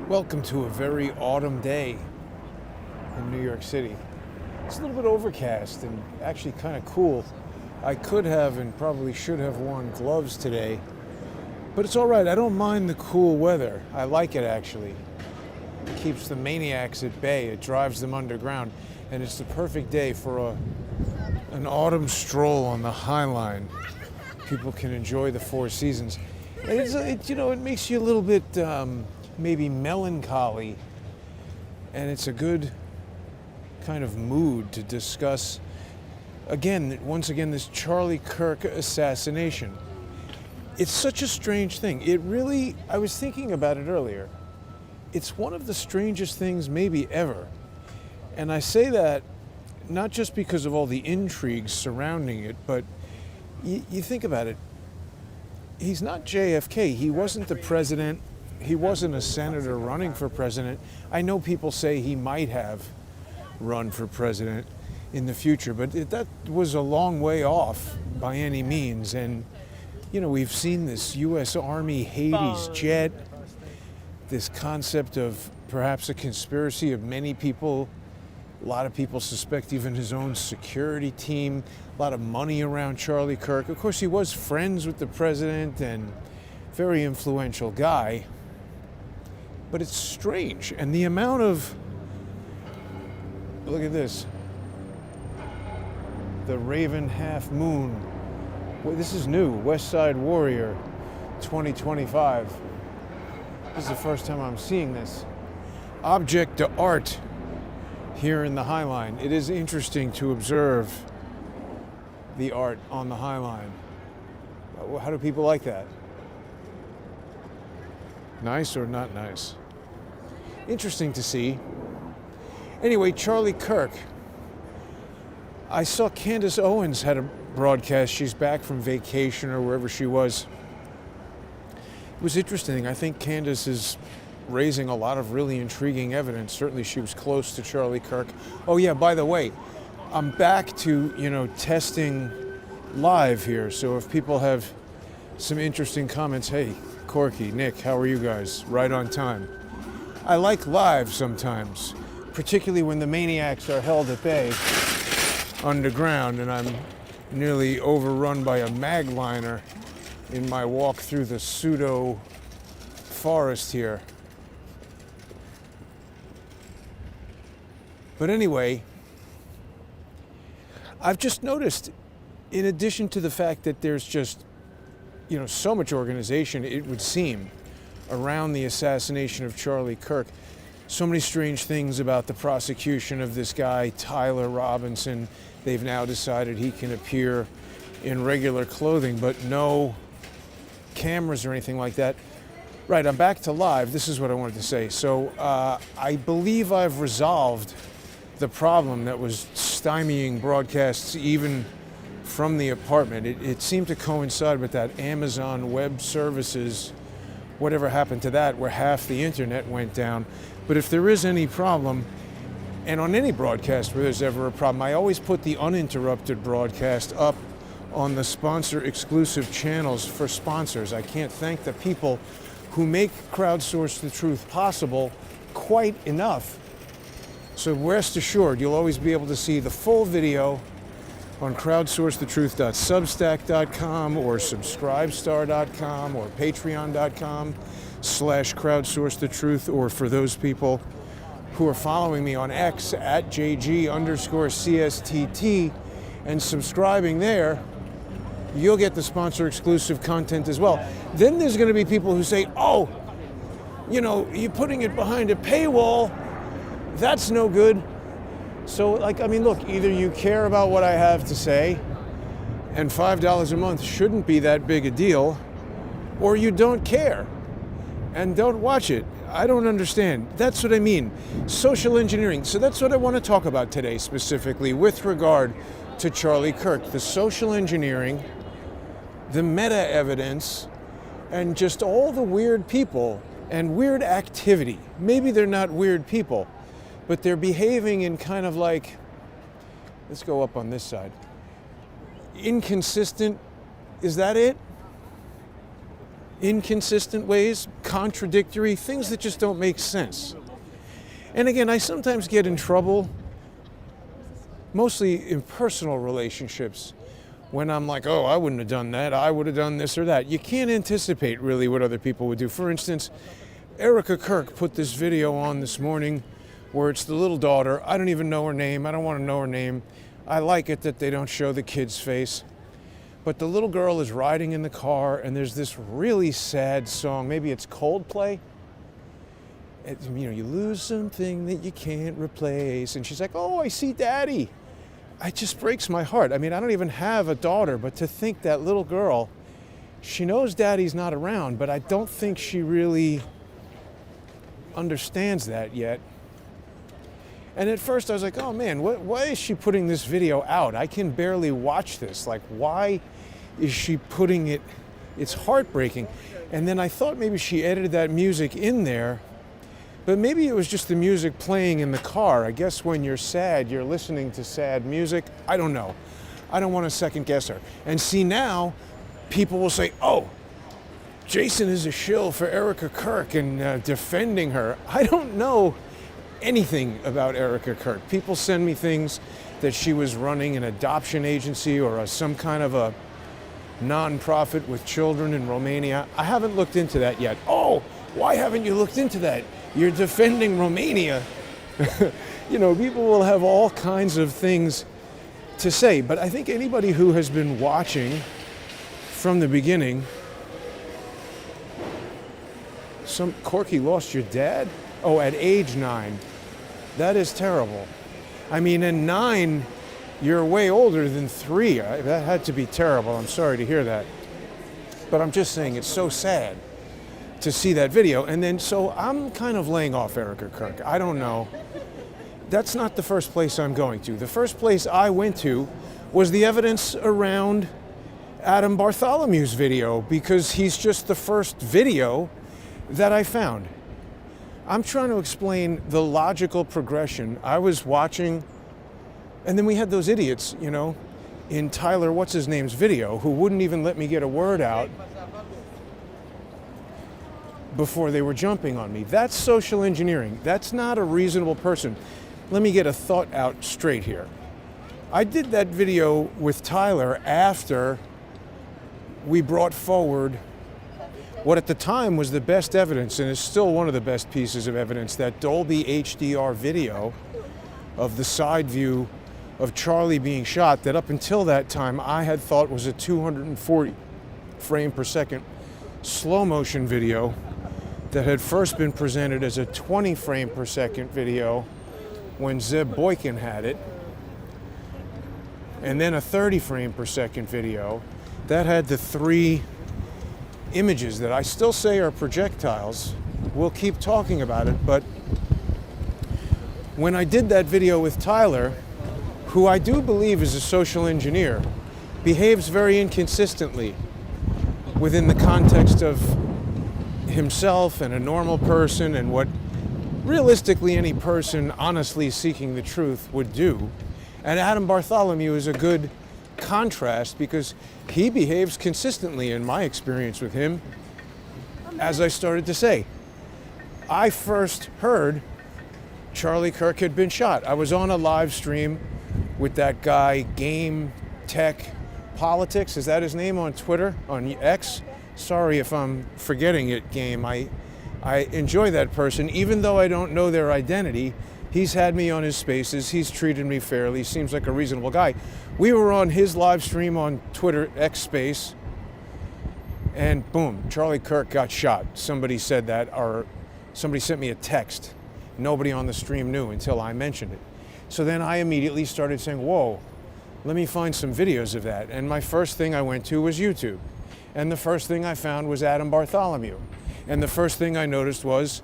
Welcome to a very autumn day in New York City. It's a little bit overcast and actually kind of cool. I could have and probably should have worn gloves today, but it's all right. I don't mind the cool weather. I like it actually. It keeps the maniacs at bay. It drives them underground, and it's the perfect day for an autumn stroll on the High Line. People can enjoy the Four Seasons. And it makes you a little bit maybe melancholy, and it's a good kind of mood to discuss once again this Charlie Kirk assassination. It's such a strange thing. I was thinking about it earlier. It's one of the strangest things maybe ever. And I say that not just because of all the intrigues surrounding it, but you think about it. He's not JFK. He wasn't the president. He wasn't a senator running for president. I know people say he might have run for president in the future, but that was a long way off by any means. And, we've seen this U.S. Army Hades jet, this concept of perhaps a conspiracy of many people. A lot of people suspect even his own security team, a lot of money around Charlie Kirk. Of course, he was friends with the president and very influential guy. But it's strange. And the amount of, look at this, the Raven Half Moon. Well, this is new, West Side Warrior 2025. This is the first time I'm seeing this. Object to art here in the High Line. It is interesting to observe the art on the High Line. How do people like that? Nice or not nice? Interesting to see. Anyway, Charlie Kirk. I saw Candace Owens had a broadcast. She's back from vacation or wherever she was. It was interesting. I think Candace is raising a lot of really intriguing evidence. Certainly she was close to Charlie Kirk. Oh yeah, by the way, I'm back to, testing live here. So if people have some interesting comments, hey, Corky, Nick, how are you guys? Right on time. I like live sometimes, particularly when the maniacs are held at bay underground and I'm nearly overrun by a magliner in my walk through the pseudo forest here. But anyway, I've just noticed, in addition to the fact that there's just so much organization, it would seem, around the assassination of Charlie Kirk. So many strange things about the prosecution of this guy, Tyler Robinson. They've now decided he can appear in regular clothing, but no cameras or anything like that. Right, I'm back to live. This is what I wanted to say. So I believe I've resolved the problem that was stymieing broadcasts even from the apartment. It seemed to coincide with that Amazon Web Services, whatever happened to that, where half the internet went down. But if there is any problem, and on any broadcast where there's ever a problem, I always put the uninterrupted broadcast up on the sponsor exclusive channels for sponsors. I can't thank the people who make Crowdsource the Truth possible quite enough. So rest assured, you'll always be able to see the full video on crowdsourcethetruth.substack.com or subscribestar.com or patreon.com/crowdsourcethetruth, or for those people who are following me on X at JG_CSTT and subscribing there, you'll get the sponsor exclusive content as well. Then there's going to be people who say, oh, you're putting it behind a paywall. That's no good. So, look, either you care about what I have to say, and $5 a month shouldn't be that big a deal, or you don't care and don't watch it. I don't understand. That's what I mean. Social engineering. So that's what I want to talk about today specifically with regard to Charlie Kirk. The social engineering, the meta evidence, and just all the weird people and weird activity. Maybe they're not weird people, but they're behaving in kind of like, let's go up on this side, inconsistent, is that it? inconsistent ways, contradictory, things that just don't make sense. And again, I sometimes get in trouble, mostly in personal relationships, when I'm like, oh, I wouldn't have done that, I would have done this or that. You can't anticipate really what other people would do. For instance, Erica Kirk put this video on this morning where it's the little daughter. I don't even know her name. I don't want to know her name. I like it that they don't show the kid's face. But the little girl is riding in the car, and there's this really sad song. Maybe it's Coldplay. You lose something that you can't replace. And she's like, oh, I see Daddy. It just breaks my heart. I mean, I don't even have a daughter, but to think that little girl, she knows Daddy's not around, but I don't think she really understands that yet. And at first I was like, oh man, why is she putting this video out? I can barely watch this. Like, why is she putting it? It's heartbreaking. And then I thought maybe she edited that music in there, but maybe it was just the music playing in the car. I guess when you're sad, you're listening to sad music. I don't know. I don't want to second guess her. And see, now people will say, oh, Jason is a shill for Erica Kirk and defending her. I don't know anything about Erica Kirk. People send me things that she was running an adoption agency or some kind of a non-profit with children in Romania. I haven't looked into that yet. Oh, why haven't you looked into that? You're defending Romania. People will have all kinds of things to say, but I think anybody who has been watching from the beginning, Corky lost your dad? Oh, at age 9. That is terrible. I mean, in 9, you're way older than 3. That had to be terrible. I'm sorry to hear that. But I'm just saying, it's so sad to see that video. And then, so I'm kind of laying off Erica Kirk. I don't know. That's not the first place I'm going to. The first place I went to was the evidence around Adam Bartholomew's video, because he's just the first video that I found. I'm trying to explain the logical progression. I was watching, and then we had those idiots, in Tyler, what's his name's video, who wouldn't even let me get a word out before they were jumping on me. That's social engineering. That's not a reasonable person. Let me get a thought out straight here. I did that video with Tyler after we brought forward what at the time was the best evidence, and is still one of the best pieces of evidence, that Dolby HDR video of the side view of Charlie being shot, that up until that time I had thought was a 240 frame per second slow motion video that had first been presented as a 20 frame per second video when Zeb Boykin had it, and then a 30 frame per second video that had the 3 images that I still say are projectiles. We'll keep talking about it, but when I did that video with Tyler, who I do believe is a social engineer, behaves very inconsistently within the context of himself and a normal person and what realistically any person honestly seeking the truth would do. And Adam Bartholomew is a good contrast because he behaves consistently in my experience with him. As I started to say, I first heard Charlie Kirk had been shot. I was on a live stream with that guy, Game Tech Politics, is that his name, on Twitter, on X? Sorry if I'm forgetting it, Game. I enjoy that person, even though I don't know their identity. He's had me on his spaces. He's treated me fairly. Seems like a reasonable guy. We were on his live stream on Twitter, X Space, and boom, Charlie Kirk got shot. Somebody said that, or somebody sent me a text. Nobody on the stream knew until I mentioned it. So then I immediately started saying, whoa, let me find some videos of that. And my first thing I went to was YouTube. And the first thing I found was Adam Bartholomew. And the first thing I noticed was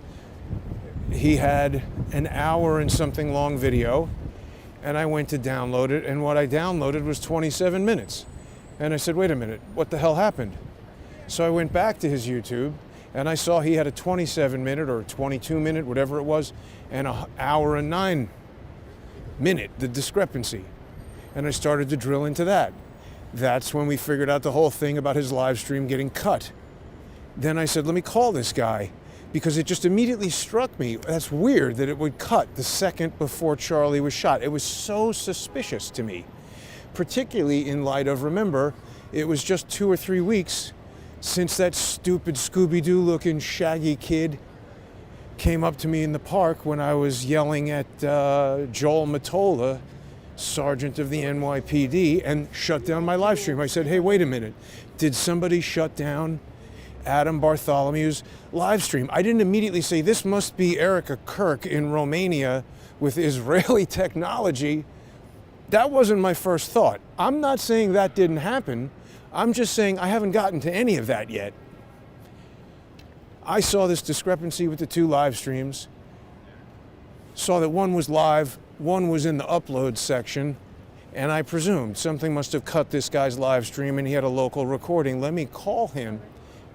he had an hour and something long video, and I went to download it, and what I downloaded was 27 minutes. And I said, wait a minute, what the hell happened? So I went back to his YouTube, and I saw he had a 27-minute or 22-minute, whatever it was, and an hour and 9 minute, the discrepancy. And I started to drill into that. That's when we figured out the whole thing about his live stream getting cut. Then I said, let me call this guy, because it just immediately struck me. That's weird that it would cut the second before Charlie was shot. It was so suspicious to me, particularly in light of, remember, it was just 2 or 3 weeks since that stupid Scooby-Doo looking shaggy kid came up to me in the park when I was yelling at Joel Matola, sergeant of the NYPD, and shut down my live stream. I said, hey, wait a minute. Did somebody shut down Adam Bartholomew's live stream? I didn't immediately say, this must be Erica Kirk in Romania with Israeli technology. That wasn't my first thought. I'm not saying that didn't happen. I'm just saying I haven't gotten to any of that yet. I saw this discrepancy with the 2 live streams, saw that one was live, one was in the upload section, and I presumed something must have cut this guy's live stream and he had a local recording. Let me call him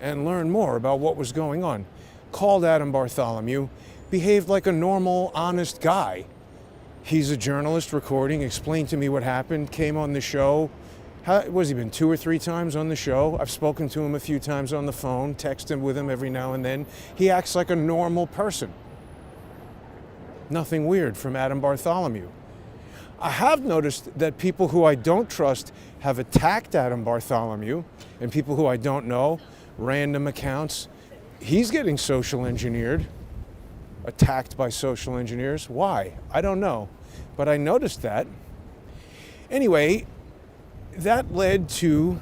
and learn more about what was going on. Called Adam Bartholomew, behaved like a normal, honest guy. He's a journalist recording, explained to me what happened, came on the show. Was he been 2 or 3 times on the show? I've spoken to him a few times on the phone, texted with him every now and then. He acts like a normal person. Nothing weird from Adam Bartholomew. I have noticed that people who I don't trust have attacked Adam Bartholomew, and people who I don't know, random accounts. He's getting social engineered, attacked by social engineers. Why? I don't know, but I noticed that. Anyway, that led to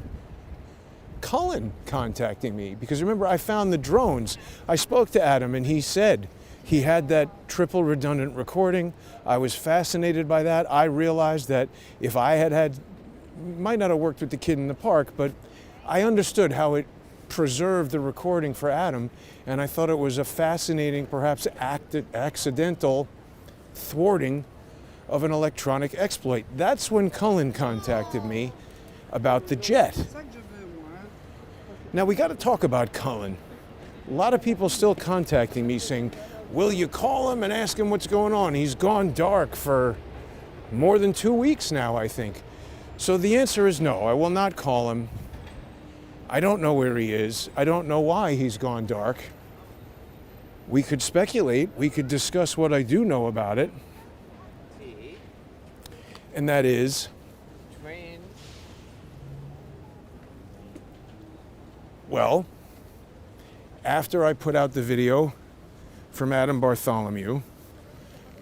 Cullen contacting me, because remember, I found the drones. I spoke to Adam and he said he had that triple redundant recording. I was fascinated by that. I realized that if I had might not have worked with the kid in the park, but I understood how it preserved the recording for Adam, and I thought it was a fascinating, perhaps accidental thwarting of an electronic exploit. That's when Cullen contacted me about the jet. Now we got to talk about Cullen. A lot of people still contacting me saying, will you call him and ask him what's going on? He's gone dark for more than 2 weeks now, I think. So the answer is no, I will not call him. I don't know where he is. I don't know why he's gone dark. We could speculate. We could discuss what I do know about it. And that is, well, after I put out the video from Adam Bartholomew,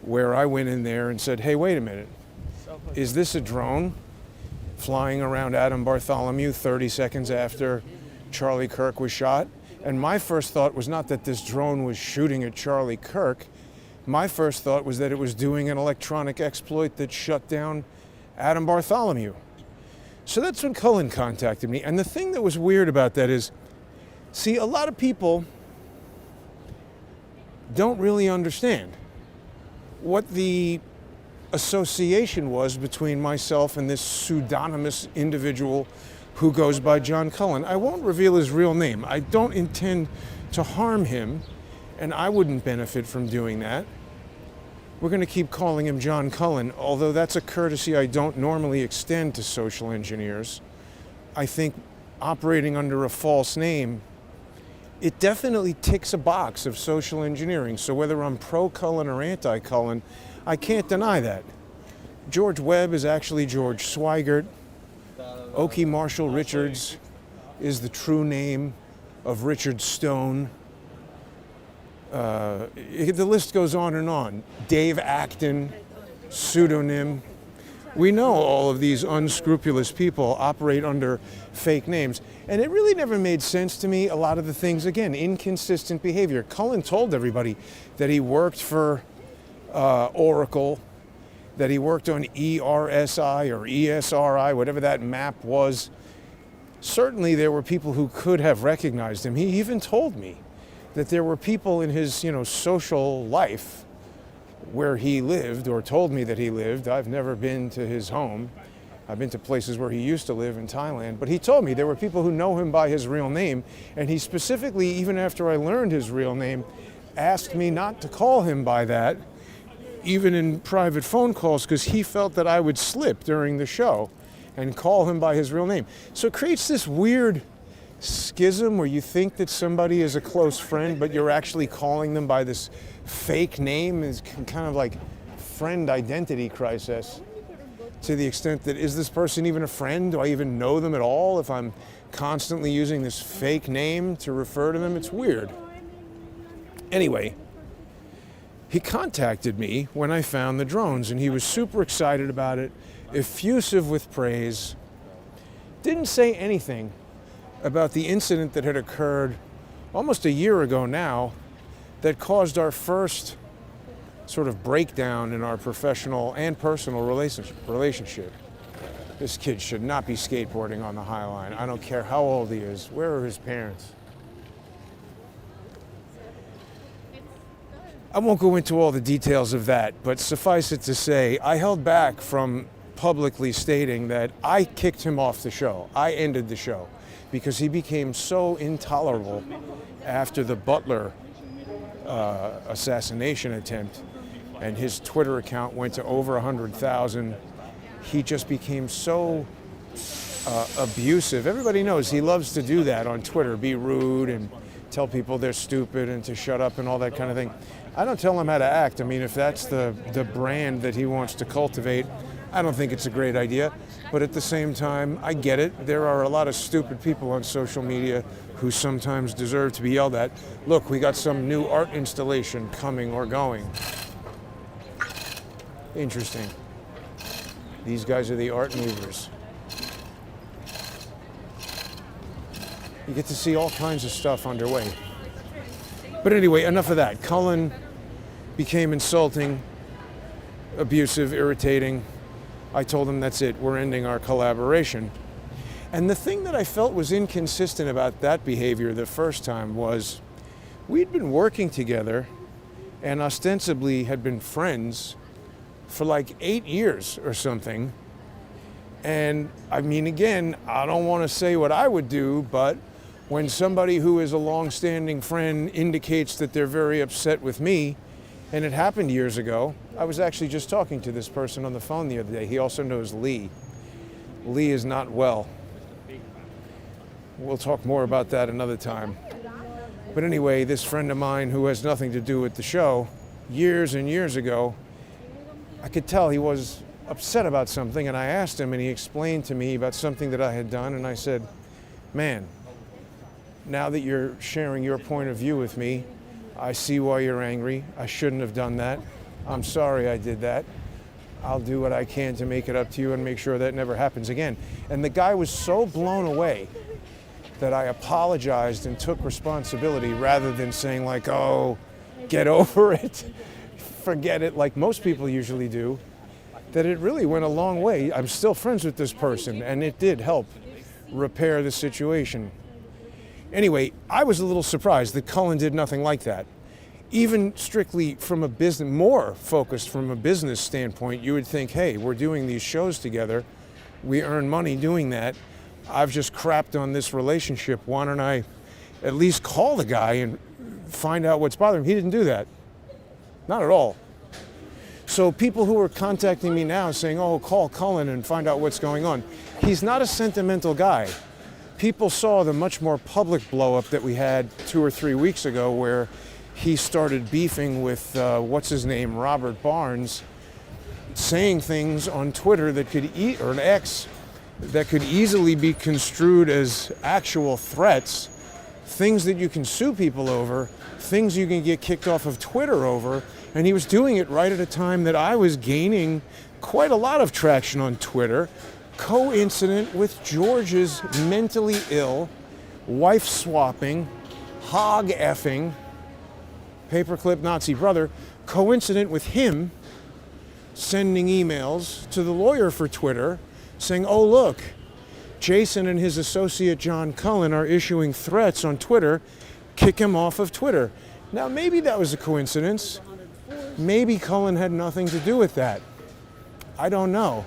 where I went in there and said, hey, wait a minute, is this a drone flying around Adam Bartholomew 30 seconds after Charlie Kirk was shot? And my first thought was not that this drone was shooting at Charlie Kirk. My first thought was that it was doing an electronic exploit that shut down Adam Bartholomew. So that's when Cullen contacted me. And the thing that was weird about that is, see, a lot of people don't really understand what the association was between myself and this pseudonymous individual who goes by John Cullen. I won't reveal his real name. I don't intend to harm him, and I wouldn't benefit from doing that. We're going to keep calling him John Cullen, although that's a courtesy I don't normally extend to social engineers. I think operating under a false name, it definitely ticks a box of social engineering. So whether I'm pro-Cullen or anti-Cullen, I can't deny that. George Webb is actually George Swigert. Okie Marshall Richards is the true name of Richard Stone. The list goes on and on. Dave Acton, pseudonym. We know all of these unscrupulous people operate under fake names. And it really never made sense to me, a lot of the things, again, inconsistent behavior. Cullen told everybody that he worked for Oracle, that he worked on ERSI or ESRI, whatever that map was. Certainly there were people who could have recognized him. He even told me that there were people in his, social life where he lived, or told me that he lived. I've never been to his home. I've been to places where he used to live in Thailand, but he told me there were people who know him by his real name, and he specifically, even after I learned his real name, asked me not to call him by that, even in private phone calls, because he felt that I would slip during the show and call him by his real name. So it creates this weird schism where you think that somebody is a close friend, but you're actually calling them by this fake name is kind of like friend identity crisis, to the extent that, is this person even a friend? Do I even know them at all if I'm constantly using this fake name to refer to them? It's weird. Anyway, he contacted me when I found the drones, and he was super excited about it, effusive with praise. Didn't say anything about the incident that had occurred almost a year ago now that caused our first sort of breakdown in our professional and personal relationship. This kid should not be skateboarding on the High Line. I don't care how old he is. Where are his parents? I won't go into all the details of that, but suffice it to say, I held back from publicly stating that I kicked him off the show. I ended the show because he became so intolerable after the Butler assassination attempt, and his Twitter account went to over 100,000. He just became so abusive. Everybody knows he loves to do that on Twitter, be rude and tell people they're stupid and to shut up and all that kind of thing. I don't tell him how to act. I mean, if that's the brand that he wants to cultivate, I don't think it's a great idea. But at the same time, I get it. There are a lot of stupid people on social media who sometimes deserve to be yelled at. Look, we got some new art installation coming or going. Interesting. These guys are the art movers. You get to see all kinds of stuff underway. But anyway, enough of that. Cullen became insulting, abusive, irritating. I told him that's it, we're ending our collaboration. And the thing that I felt was inconsistent about that behavior the first time was we'd been working together and ostensibly had been friends for like 8 years or something. And I mean, again, I don't want to say what I would do, but when somebody who is a long-standing friend indicates that they're very upset with me, and it happened years ago. I was actually just talking to this person on the phone the other day. He also knows Lee. Lee is not well. We'll talk more about that another time. But anyway, this friend of mine who has nothing to do with the show, years and years ago, I could tell he was upset about something, and I asked him, and he explained to me about something that I had done, and I said, man, now that you're sharing your point of view with me, I see why you're angry. I shouldn't have done that. I'm sorry I did that. I'll do what I can to make it up to you and make sure that never happens again. And the guy was so blown away that I apologized and took responsibility rather than saying like, oh, get over it, forget it, like most people usually do, that it really went a long way. I'm still friends with this person, and it did help repair the situation. Anyway, I was a little surprised that Cullen did nothing like that. Even strictly from a business, more focused from a business standpoint, you would think, hey, we're doing these shows together. We earn money doing that. I've just crapped on this relationship. Why don't I at least call the guy and find out what's bothering him? He didn't do that. Not at all. So people who are contacting me now saying, oh, call Cullen and find out what's going on. He's not a sentimental guy. People saw the much more public blow-up that we had 2 or 3 weeks ago where he started beefing with, what's his name, Robert Barnes, saying things on Twitter that could, or an X, that could easily be construed as actual threats, things that you can sue people over, things you can get kicked off of Twitter over, and he was doing it right at a time that I was gaining quite a lot of traction on Twitter, coincident with George's mentally ill, wife swapping, hog effing, paperclip Nazi brother, coincident with him sending emails to the lawyer for Twitter saying, oh look, Jason and his associate John Cullen are issuing threats on Twitter, kick him off of Twitter. Now maybe that was a coincidence. Maybe Cullen had nothing to do with that. I don't know.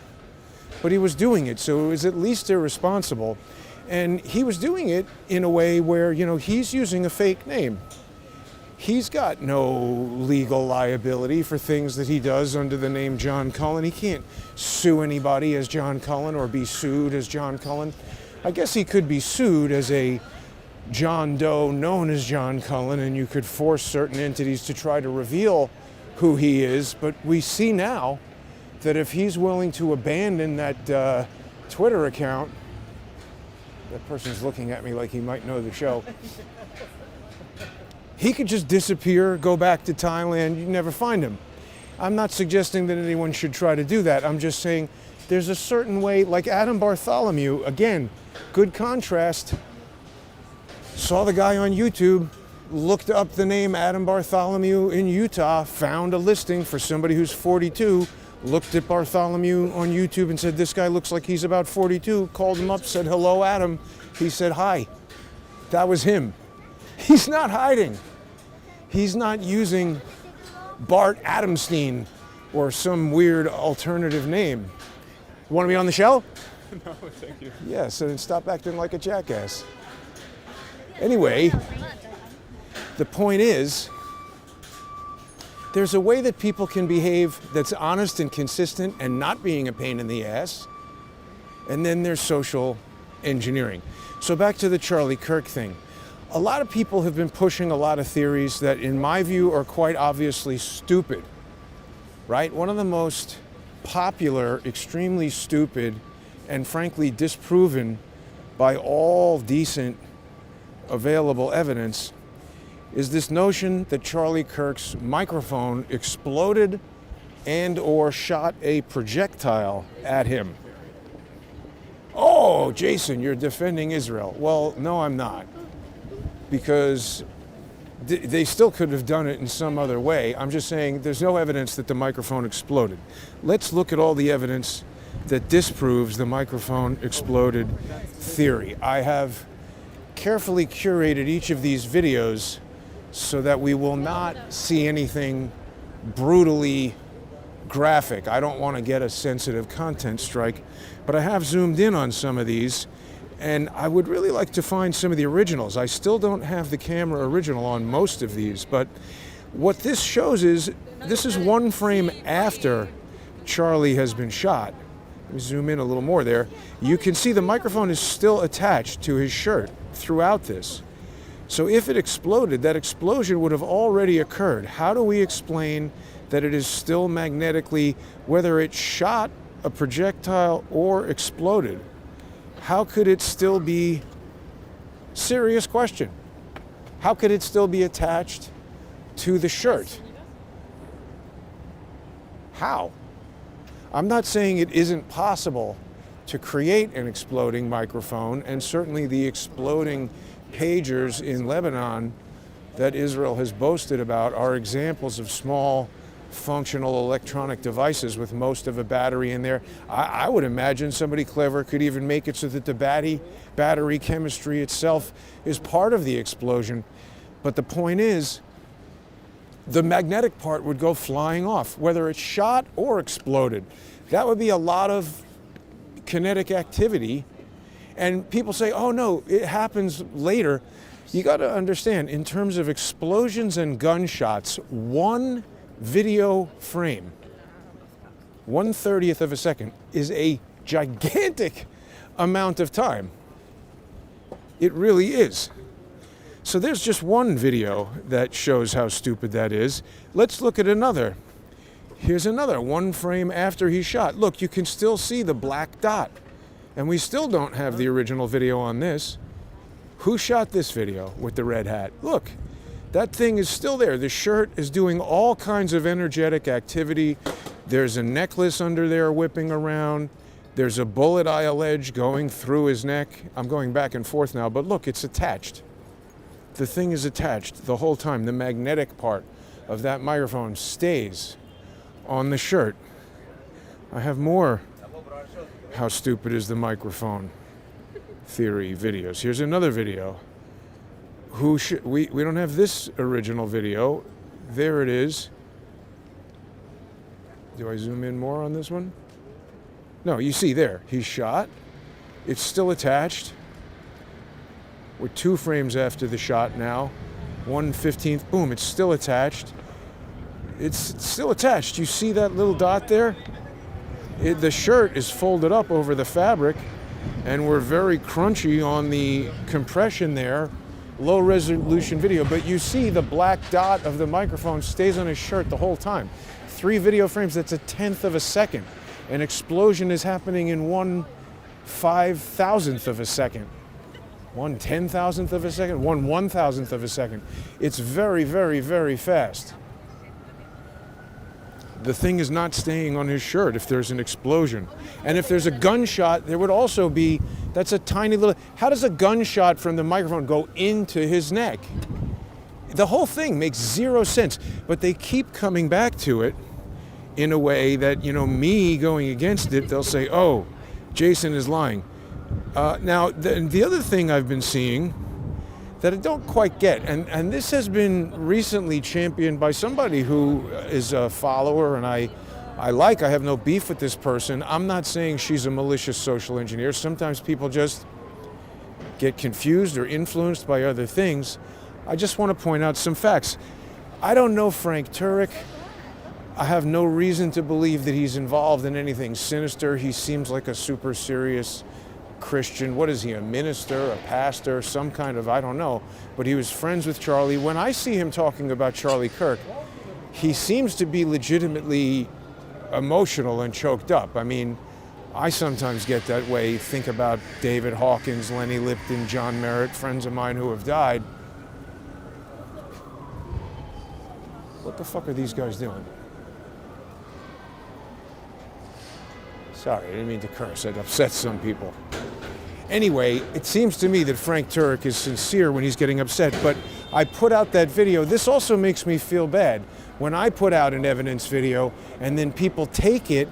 But he was doing it, so it was at least irresponsible. And he was doing it in a way where, you know, he's using a fake name. He's got no legal liability for things that he does under the name John Cullen. He can't sue anybody as John Cullen or be sued as John Cullen. I guess he could be sued as a John Doe known as John Cullen, and you could force certain entities to try to reveal who he is. But we see now that if he's willing to abandon that Twitter account, that person's looking at me like he might know the show. He could just disappear, go back to Thailand, you'd never find him. I'm not suggesting that anyone should try to do that. I'm just saying there's a certain way, like Adam Bartholomew, again, good contrast. Saw the guy on YouTube, looked up the name Adam Bartholomew in Utah, found a listing for somebody who's 42, looked at Bartholomew on YouTube and said, this guy looks like he's about 42, called him up, said, hello, Adam. He said, hi. That was him. He's not hiding. He's not using Bart Adamstein or some weird alternative name. You want to be on the show? No, thank you. Yeah, so then stop acting like a jackass. Anyway, the point is, there's a way that people can behave that's honest and consistent and not being a pain in the ass. And then there's social engineering. So back to the Charlie Kirk thing. A lot of people have been pushing a lot of theories that, in my view, are quite obviously stupid, right? One of the most popular, extremely stupid, and frankly disproven by all decent available evidence is this notion that Charlie Kirk's microphone exploded and or shot a projectile at him. Oh, Jason, you're defending Israel. Well, no, I'm not. Because they still could have done it in some other way. I'm just saying there's no evidence that the microphone exploded. Let's look at all the evidence that disproves the microphone exploded theory. I have carefully curated each of these videos so that we will not see anything brutally graphic. I don't want to get a sensitive content strike, but I have zoomed in on some of these, and I would really like to find some of the originals. I still don't have the camera original on most of these, but what this shows is, this is one frame after Charlie has been shot. Let me zoom in a little more there. You can see the microphone is still attached to his shirt throughout this. So if it exploded, that explosion would have already occurred. How do we explain that it is still magnetically, whether it shot a projectile or exploded? How could it still be, serious question, how could it still be attached to the shirt? How? I'm not saying it isn't possible to create an exploding microphone, and certainly the exploding pagers in Lebanon that Israel has boasted about are examples of small functional electronic devices with most of a battery in there. I would imagine somebody clever could even make it so that the battery chemistry itself is part of the explosion. But the point is, the magnetic part would go flying off, whether it's shot or exploded. That would be a lot of kinetic activity. And people say, oh no, it happens later. You got to understand, in terms of explosions and gunshots, one video frame, 1/30th of a second, is a gigantic amount of time. It really is. So there's just one video that shows how stupid that is. Let's look at another. Here's another, one frame after he shot. Look, you can still see the black dot. And we still don't have the original video on this. Who shot this video with the red hat? Look, that thing is still there. The shirt is doing all kinds of energetic activity. There's a necklace under there whipping around. There's a bullet, I allege, going through his neck. I'm going back and forth now, but look, it's attached. The thing is attached the whole time. The magnetic part of that microphone stays on the shirt. I have more how stupid is the microphone theory videos. Here's another video. We don't have this original video. There it is. Do I zoom in more on this one? No, you see there, he's shot. It's still attached. We're 2 frames after the shot now. 1/15, boom, it's still attached. It's still attached. You see that little dot there? The shirt is folded up over the fabric, and we're very crunchy on the compression there low resolution video, but you see the black dot of the microphone stays on his shirt the whole time. 3 video frames, that's 1/10 of a second. An explosion is happening in 1/5000th of a second. 1/10,000th of a second, 1/1000th of a second. It's very, very, very fast. The thing is not staying on his shirt if there's an explosion. And if there's a gunshot, there would also be, that's a tiny little, how does a gunshot from the microphone go into his neck? The whole thing makes zero sense, but they keep coming back to it in a way that, me going against it, they'll say, oh, Jason is lying. Now, the other thing I've been seeing that I don't quite get, and this has been recently championed by somebody who is a follower, and I have no beef with this person. I'm not saying she's a malicious social engineer. Sometimes people just get confused or influenced by other things. I just want to point out some facts. I don't know Frank Turek. I have no reason to believe that he's involved in anything sinister. He seems like a super serious Christian. What is he, a minister, a pastor, some kind of, I don't know. But he was friends with Charlie. When I see him talking about Charlie Kirk, he seems to be legitimately emotional and choked up. I mean, I sometimes get that way. Think about David Hawkins, Lenny Lipton, John Merritt, friends of mine who have died. What the fuck are these guys doing? Sorry, I didn't mean to curse. It upsets some people. Anyway, it seems to me that Frank Turek is sincere when he's getting upset, but I put out that video. This also makes me feel bad when I put out an evidence video and then people take it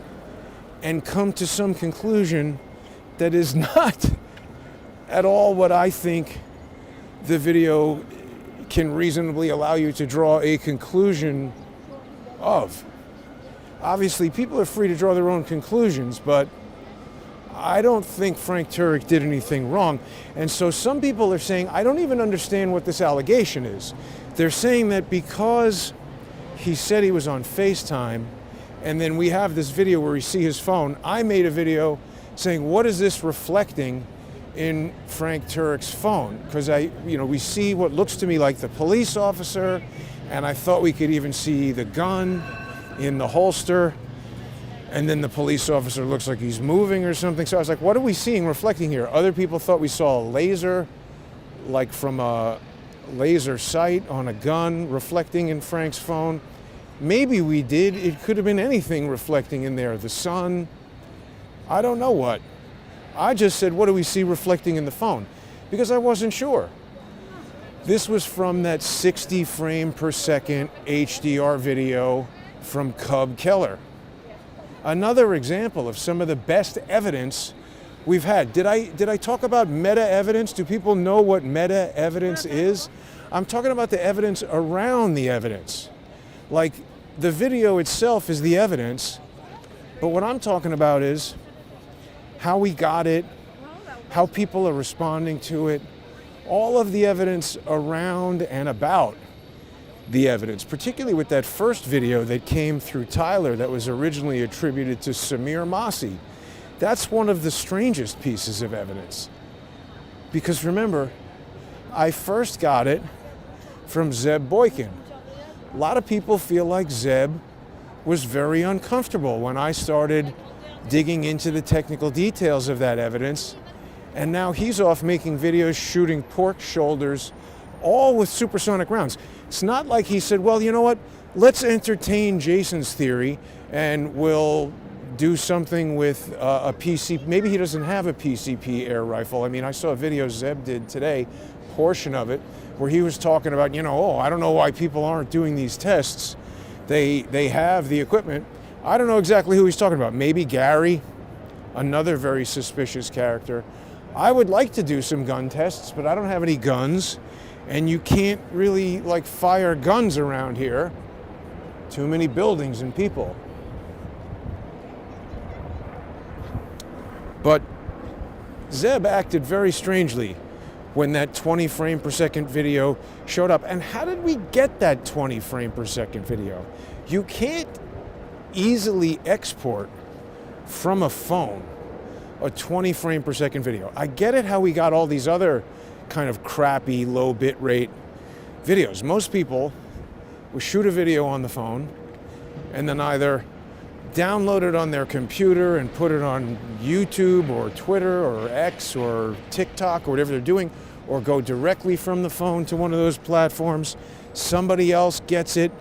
and come to some conclusion that is not at all what I think the video can reasonably allow you to draw a conclusion of. Obviously, people are free to draw their own conclusions, but I don't think Frank Turek did anything wrong. And so some people are saying, I don't even understand what this allegation is. They're saying that because he said he was on FaceTime, and then we have this video where we see his phone, I made a video saying, what is this reflecting in Frank Turek's phone? Because we see what looks to me like the police officer, and I thought we could even see the gun in the holster, and then the police officer looks like he's moving or something. So I was like, what are we seeing reflecting here? Other people thought we saw a laser, like from a laser sight on a gun reflecting in Frank's phone. Maybe we did. It could have been anything reflecting in there. The sun. I don't know what. I just said, what do we see reflecting in the phone? Because I wasn't sure. This was from that 60 frame per second HDR video from Cub Keller. Another example of some of the best evidence we've had. Did I talk about meta evidence? Do people know what meta evidence is? I'm talking about the evidence around the evidence. Like, the video itself is the evidence, but what I'm talking about is how we got it, how people are responding to it, all of the evidence around and about the evidence, particularly with that first video that came through Tyler that was originally attributed to Samir Masi. That's one of the strangest pieces of evidence. Because remember, I first got it from Zeb Boykin. A lot of people feel like Zeb was very uncomfortable when I started digging into the technical details of that evidence. And now he's off making videos shooting pork shoulders, all with supersonic rounds. It's not like he said, well, you know what, let's entertain Jason's theory and we'll do something with a PCP. Maybe he doesn't have a PCP air rifle. I mean, I saw a video Zeb did today, portion of it, where he was talking about, I don't know why people aren't doing these tests. They have the equipment. I don't know exactly who he's talking about. Maybe Gary, another very suspicious character. I would like to do some gun tests, but I don't have any guns. And you can't really fire guns around here. Too many buildings and people. But Zeb acted very strangely when that 20 frame per second video showed up. And how did we get that 20 frame per second video? You can't easily export from a phone a 20 frame per second video. I get it how we got all these other kind of crappy, low bit rate videos. Most people will shoot a video on the phone and then either download it on their computer and put it on YouTube or Twitter or X or TikTok or whatever they're doing, or go directly from the phone to one of those platforms. Somebody else gets it,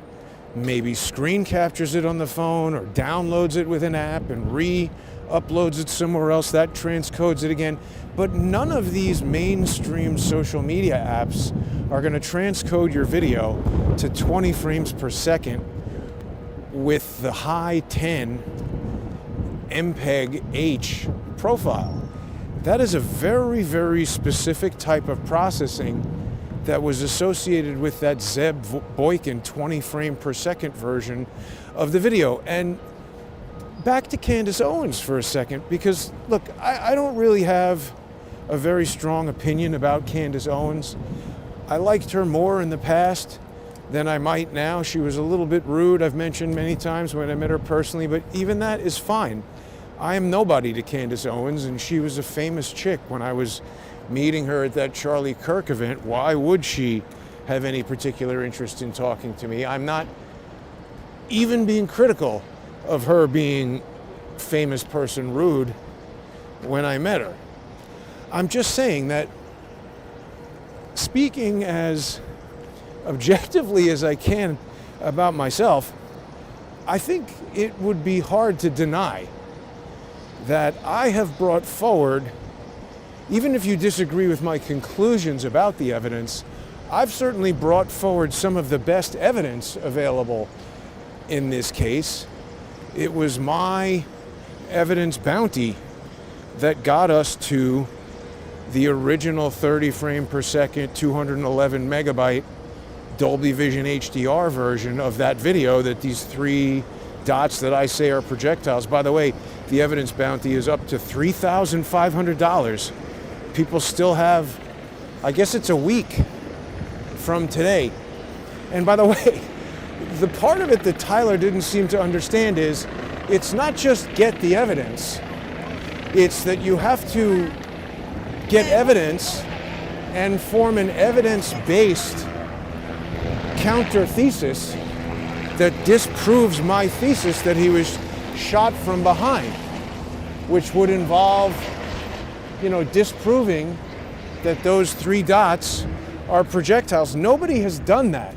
maybe screen captures it on the phone or downloads it with an app and re-uploads it somewhere else. That transcodes it again. But none of these mainstream social media apps are going to transcode your video to 20 frames per second with the high 10 MPEG-H profile. That is a very, very specific type of processing that was associated with that Zeb Boykin 20 frame per second version of the video. And back to Candace Owens for a second, because look, I don't really have a very strong opinion about Candace Owens. I liked her more in the past than I might now. She was a little bit rude, I've mentioned many times when I met her personally, but even that is fine. I am nobody to Candace Owens, and she was a famous chick when I was meeting her at that Charlie Kirk event. Why would she have any particular interest in talking to me? I'm not even being critical of her being famous person rude when I met her. I'm just saying that, speaking as objectively as I can about myself, I think it would be hard to deny that I have brought forward, even if you disagree with my conclusions about the evidence, I've certainly brought forward some of the best evidence available in this case. It was my evidence bounty that got us to the original 30 frame per second, 211 megabyte Dolby Vision HDR version of that video that these three dots that I say are projectiles. By the way, the evidence bounty is up to $3,500. People still have, I guess it's a week from today. And by the way, the part of it that Tyler didn't seem to understand is it's not just get the evidence. It's that you have to get evidence and form an evidence-based counter thesis that disproves my thesis that he was shot from behind, which would involve, disproving that those three dots are projectiles. Nobody has done that.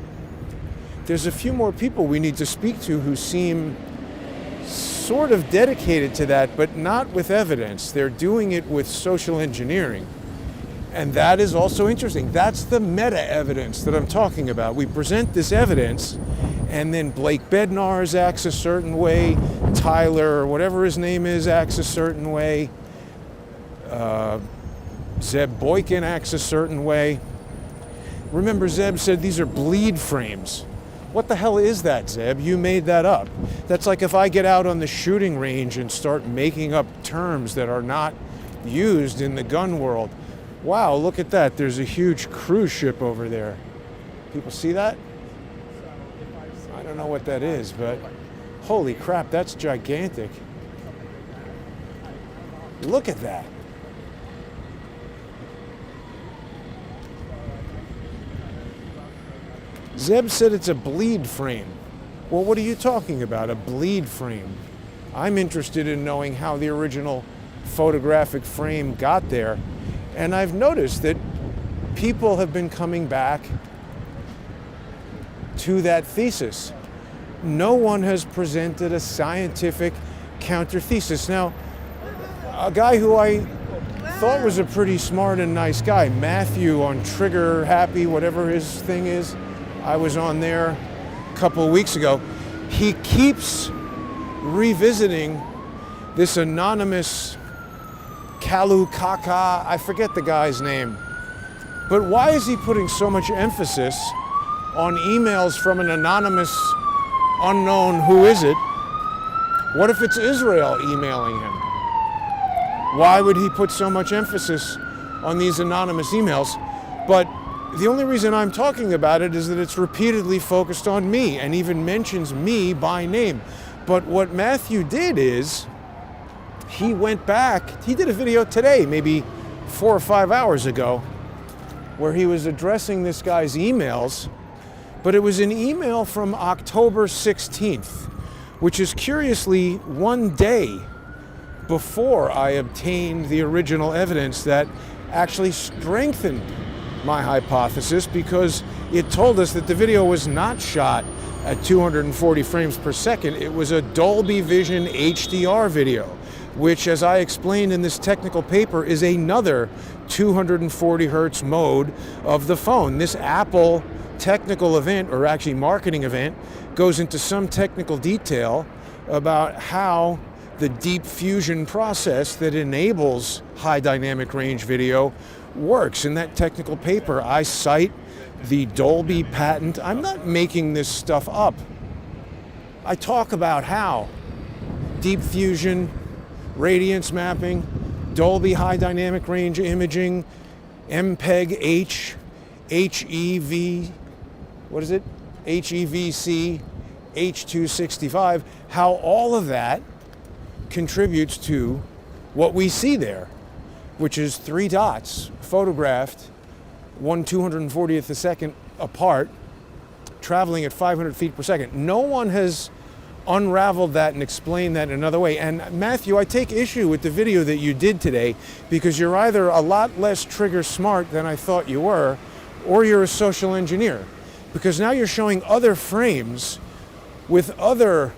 There's a few more people we need to speak to who seem sort of dedicated to that, but not with evidence. They're doing it with social engineering. And that is also interesting. That's the meta evidence that I'm talking about. We present this evidence, and then Blake Bednarz acts a certain way, Tyler, or whatever his name is, acts a certain way, Zeb Boykin acts a certain way. Remember, Zeb said these are bleed frames. What the hell is that, Zeb? You made that up. That's like if I get out on the shooting range and start making up terms that are not used in the gun world. Wow, look at that. There's a huge cruise ship over there. People see that? I don't know what that is, but holy crap, that's gigantic. Look at that. Zeb said it's a bleed frame. Well, what are you talking about, a bleed frame? I'm interested in knowing how the original photographic frame got there. And I've noticed that people have been coming back to that thesis. No one has presented a scientific counter thesis. Now, a guy who I thought was a pretty smart and nice guy, Matthew on Trigger Happy, whatever his thing is, I was on there a couple of weeks ago. He keeps revisiting this anonymous Kalu Kaka, I forget the guy's name. But why is he putting so much emphasis on emails from an anonymous, unknown, who is it? What if it's Israel emailing him? Why would he put so much emphasis on these anonymous emails? But the only reason I'm talking about it is that it's repeatedly focused on me and even mentions me by name. But what Matthew did is, he went back, he did a video today, maybe 4 or 5 hours ago, where he was addressing this guy's emails, but it was an email from October 16th, which is curiously one day before I obtained the original evidence that actually strengthened my hypothesis, because it told us that the video was not shot at 240 frames per second. It was a Dolby Vision HDR video, which, as I explained in this technical paper, is another 240 hertz mode of the phone. This Apple technical event, or actually marketing event, goes into some technical detail about how the deep fusion process that enables high dynamic range video works. In that technical paper, I cite the Dolby patent. I'm not making this stuff up. I talk about how deep fusion, radiance mapping, Dolby high dynamic range imaging, MPEG-H, HEV, what is it? HEVC, H.265, how all of that contributes to what we see there, which is three dots photographed 1/240th a second apart, traveling at 500 feet per second. No one has unraveled that and explained that in another way. And Matthew, I take issue with the video that you did today, because you're either a lot less trigger smart than I thought you were, or you're a social engineer, because now you're showing other frames with other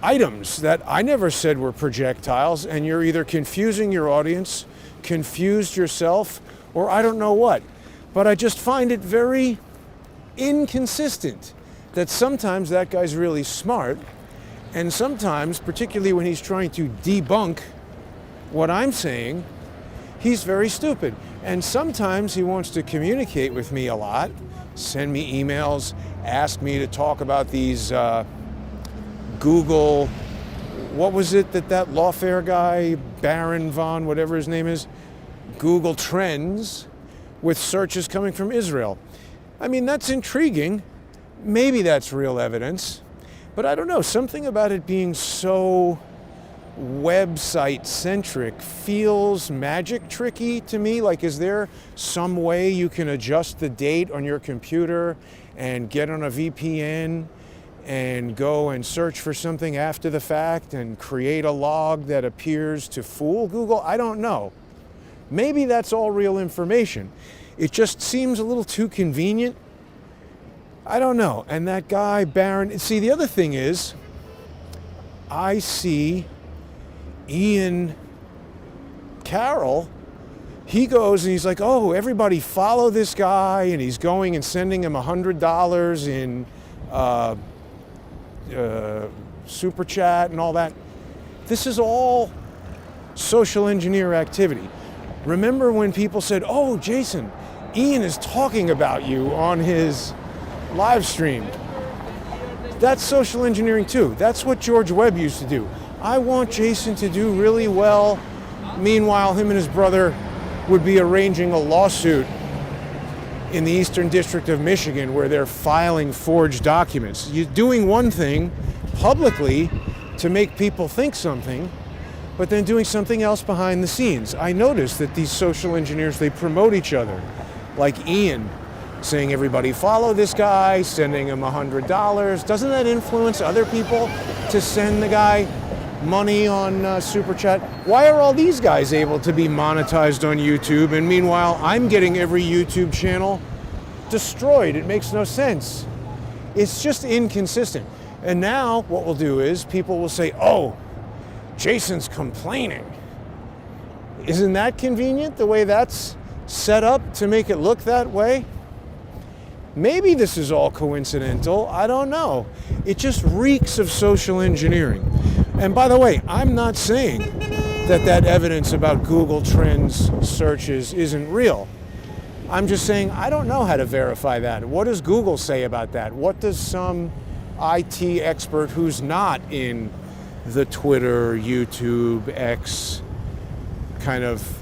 items that I never said were projectiles, and you're either confusing your audience, confused yourself, or I don't know what. But I just find it very inconsistent that sometimes that guy's really smart, and sometimes, particularly when he's trying to debunk what I'm saying, he's very stupid. And sometimes he wants to communicate with me a lot, send me emails, ask me to talk about these Google, what was it that lawfare guy, Baron Von, whatever his name is, Google Trends with searches coming from Israel. I mean, that's intriguing. Maybe that's real evidence, but I don't know, something about it being so website centric feels magic tricky to me. Like, is there some way you can adjust the date on your computer and get on a VPN and go and search for something after the fact and create a log that appears to fool Google? I don't know. Maybe that's all real information. It just seems a little too convenient. I don't know. And that guy, Barron, see, the other thing is, I see Ian Carroll, he goes and he's like, oh, everybody follow this guy, and he's going and sending him $100 in super chat and all that. This is all social engineer activity. Remember when people said, oh, Jason, Ian is talking about you on his live stream? That's social engineering too. That's what George Webb used to do. I want Jason to do really well. Meanwhile, him and his brother would be arranging a lawsuit in the Eastern District of Michigan where they're filing forged documents. You're doing one thing publicly to make people think something, but then doing something else behind the scenes. I noticed that these social engineers, they promote each other. Like Ian saying, everybody follow this guy, sending him $100. Doesn't that influence other people to send the guy money on Super Chat? Why are all these guys able to be monetized on YouTube, and meanwhile I'm getting every YouTube channel destroyed? It makes no sense. It's just inconsistent. And now what we'll do is people will say, oh, Jason's complaining. Isn't that convenient, the way that's set up to make it look that way? Maybe this is all coincidental. I don't know. It just reeks of social engineering. And by the way, I'm not saying that evidence about Google Trends searches isn't real. I'm just saying I don't know how to verify that. What does Google say about that? What does some IT expert who's not in the Twitter, YouTube, X kind of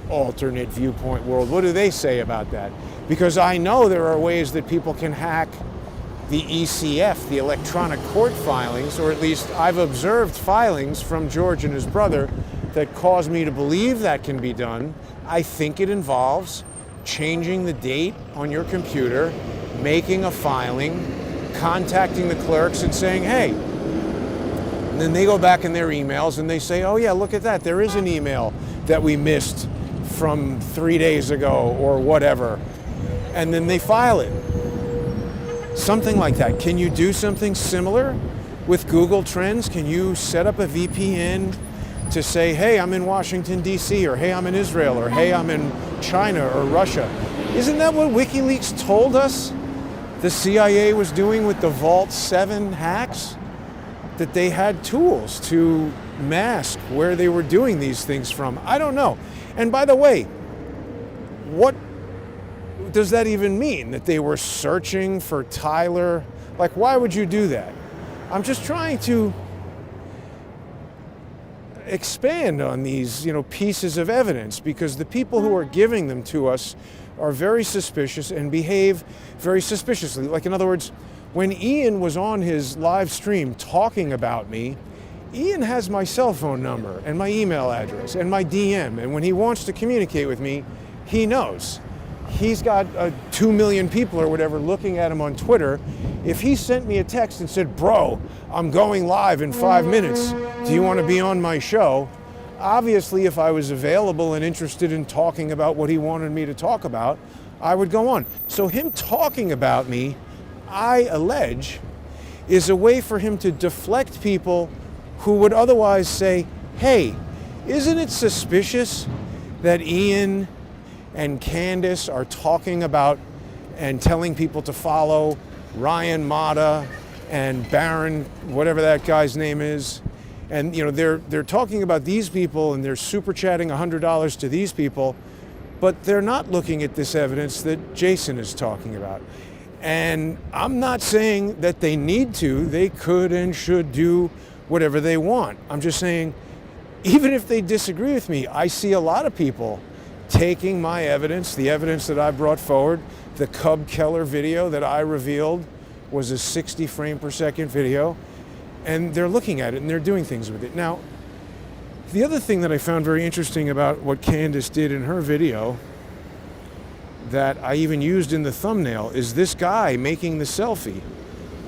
alternate viewpoint world, what do they say about that? Because I know there are ways that people can hack the ECF, the electronic court filings, or at least I've observed filings from George and his brother that cause me to believe that can be done. I think it involves changing the date on your computer, making a filing, contacting the clerks and saying, hey. And then they go back in their emails and they say, oh yeah, look at that. There is an email that we missed from 3 days ago or whatever. And then they file it. Something like that. Can you do something similar with Google Trends? Can you set up a VPN to say, hey, I'm in Washington, D.C., or hey, I'm in Israel, or hey, I'm in China or Russia? Isn't that what WikiLeaks told us the CIA was doing with the Vault 7 hacks? That they had tools to mask where they were doing these things from. I don't know. And by the way, what does that even mean? That they were searching for Tyler? Like, why would you do that? I'm just trying to expand on these, pieces of evidence, because the people who are giving them to us are very suspicious and behave very suspiciously. Like, in other words, when Ian was on his live stream talking about me, Ian has my cell phone number and my email address and my DM, and when he wants to communicate with me, he knows. He's got 2 million people or whatever looking at him on Twitter. If he sent me a text and said, bro, I'm going live in 5 minutes, do you want to be on my show? Obviously, if I was available and interested in talking about what he wanted me to talk about, I would go on. So him talking about me, I allege, is a way for him to deflect people who would otherwise say, hey, isn't it suspicious that Ian and Candace are talking about and telling people to follow Ryan Mata and Barron, whatever that guy's name is, and they're talking about these people and they're super chatting $100 to these people, but they're not looking at this evidence that Jason is talking about. And I'm not saying that they need to. They could and should do whatever they want. I'm just saying, even if they disagree with me, I see a lot of people taking my evidence, the evidence that I brought forward. The Cub Keller video that I revealed was a 60 frame per second video, and they're looking at it and they're doing things with it. Now, the other thing that I found very interesting about what Candace did in her video, that I even used in the thumbnail, is this guy making the selfie.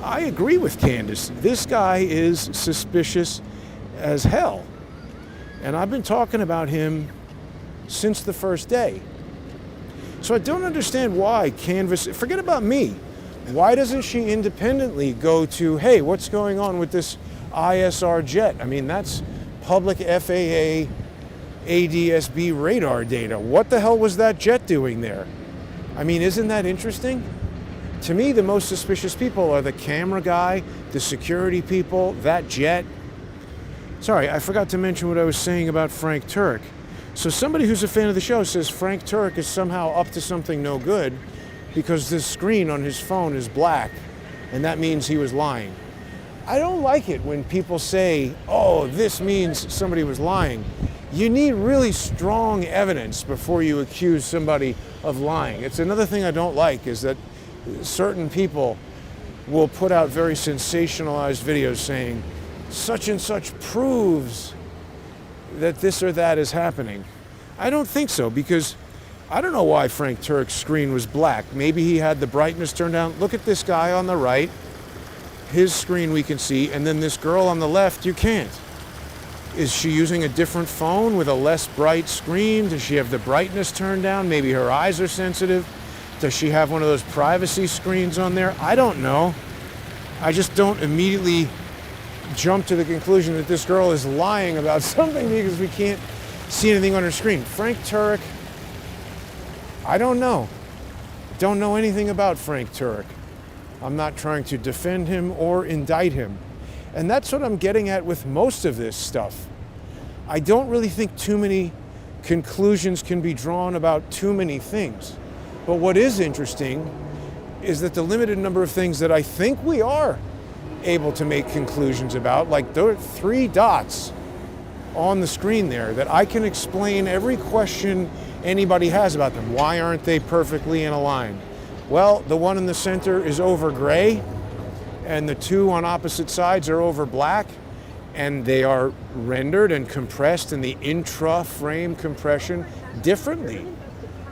I agree with Candace. This guy is suspicious as hell. And I've been talking about him since the first day. So I don't understand why Candace, forget about me, why doesn't she independently go to, hey, what's going on with this ISR jet? I mean, that's public FAA ADS-B radar data. What the hell was that jet doing there? I mean, isn't that interesting? To me, the most suspicious people are the camera guy, the security people, that jet. Sorry, I forgot to mention what I was saying about Frank Turk. So somebody who's a fan of the show says Frank Turk is somehow up to something no good because the screen on his phone is black, and that means he was lying. I don't like it when people say, oh, this means somebody was lying. You need really strong evidence before you accuse somebody of lying. It's another thing I don't like, is that certain people will put out very sensationalized videos saying, such and such proves that this or that is happening. I don't think so, because I don't know why Frank Turk's screen was black. Maybe he had the brightness turned down. Look at this guy on the right. His screen we can see, and then this girl on the left, you can't. Is she using a different phone with a less bright screen? Does she have the brightness turned down? Maybe her eyes are sensitive. Does she have one of those privacy screens on there? I don't know. I just don't immediately jump to the conclusion that this girl is lying about something because we can't see anything on her screen. Frank Turk, I don't know. Don't know anything about Frank Turk. I'm not trying to defend him or indict him. And that's what I'm getting at with most of this stuff. I don't really think too many conclusions can be drawn about too many things. But what is interesting is that the limited number of things that I think we are able to make conclusions about, like there are 3 dots on the screen there that I can explain every question anybody has about them. Why aren't they perfectly in a line? Well, the one in the center is over gray, and the 2 on opposite sides are over black, and they are rendered and compressed in the intra-frame compression differently.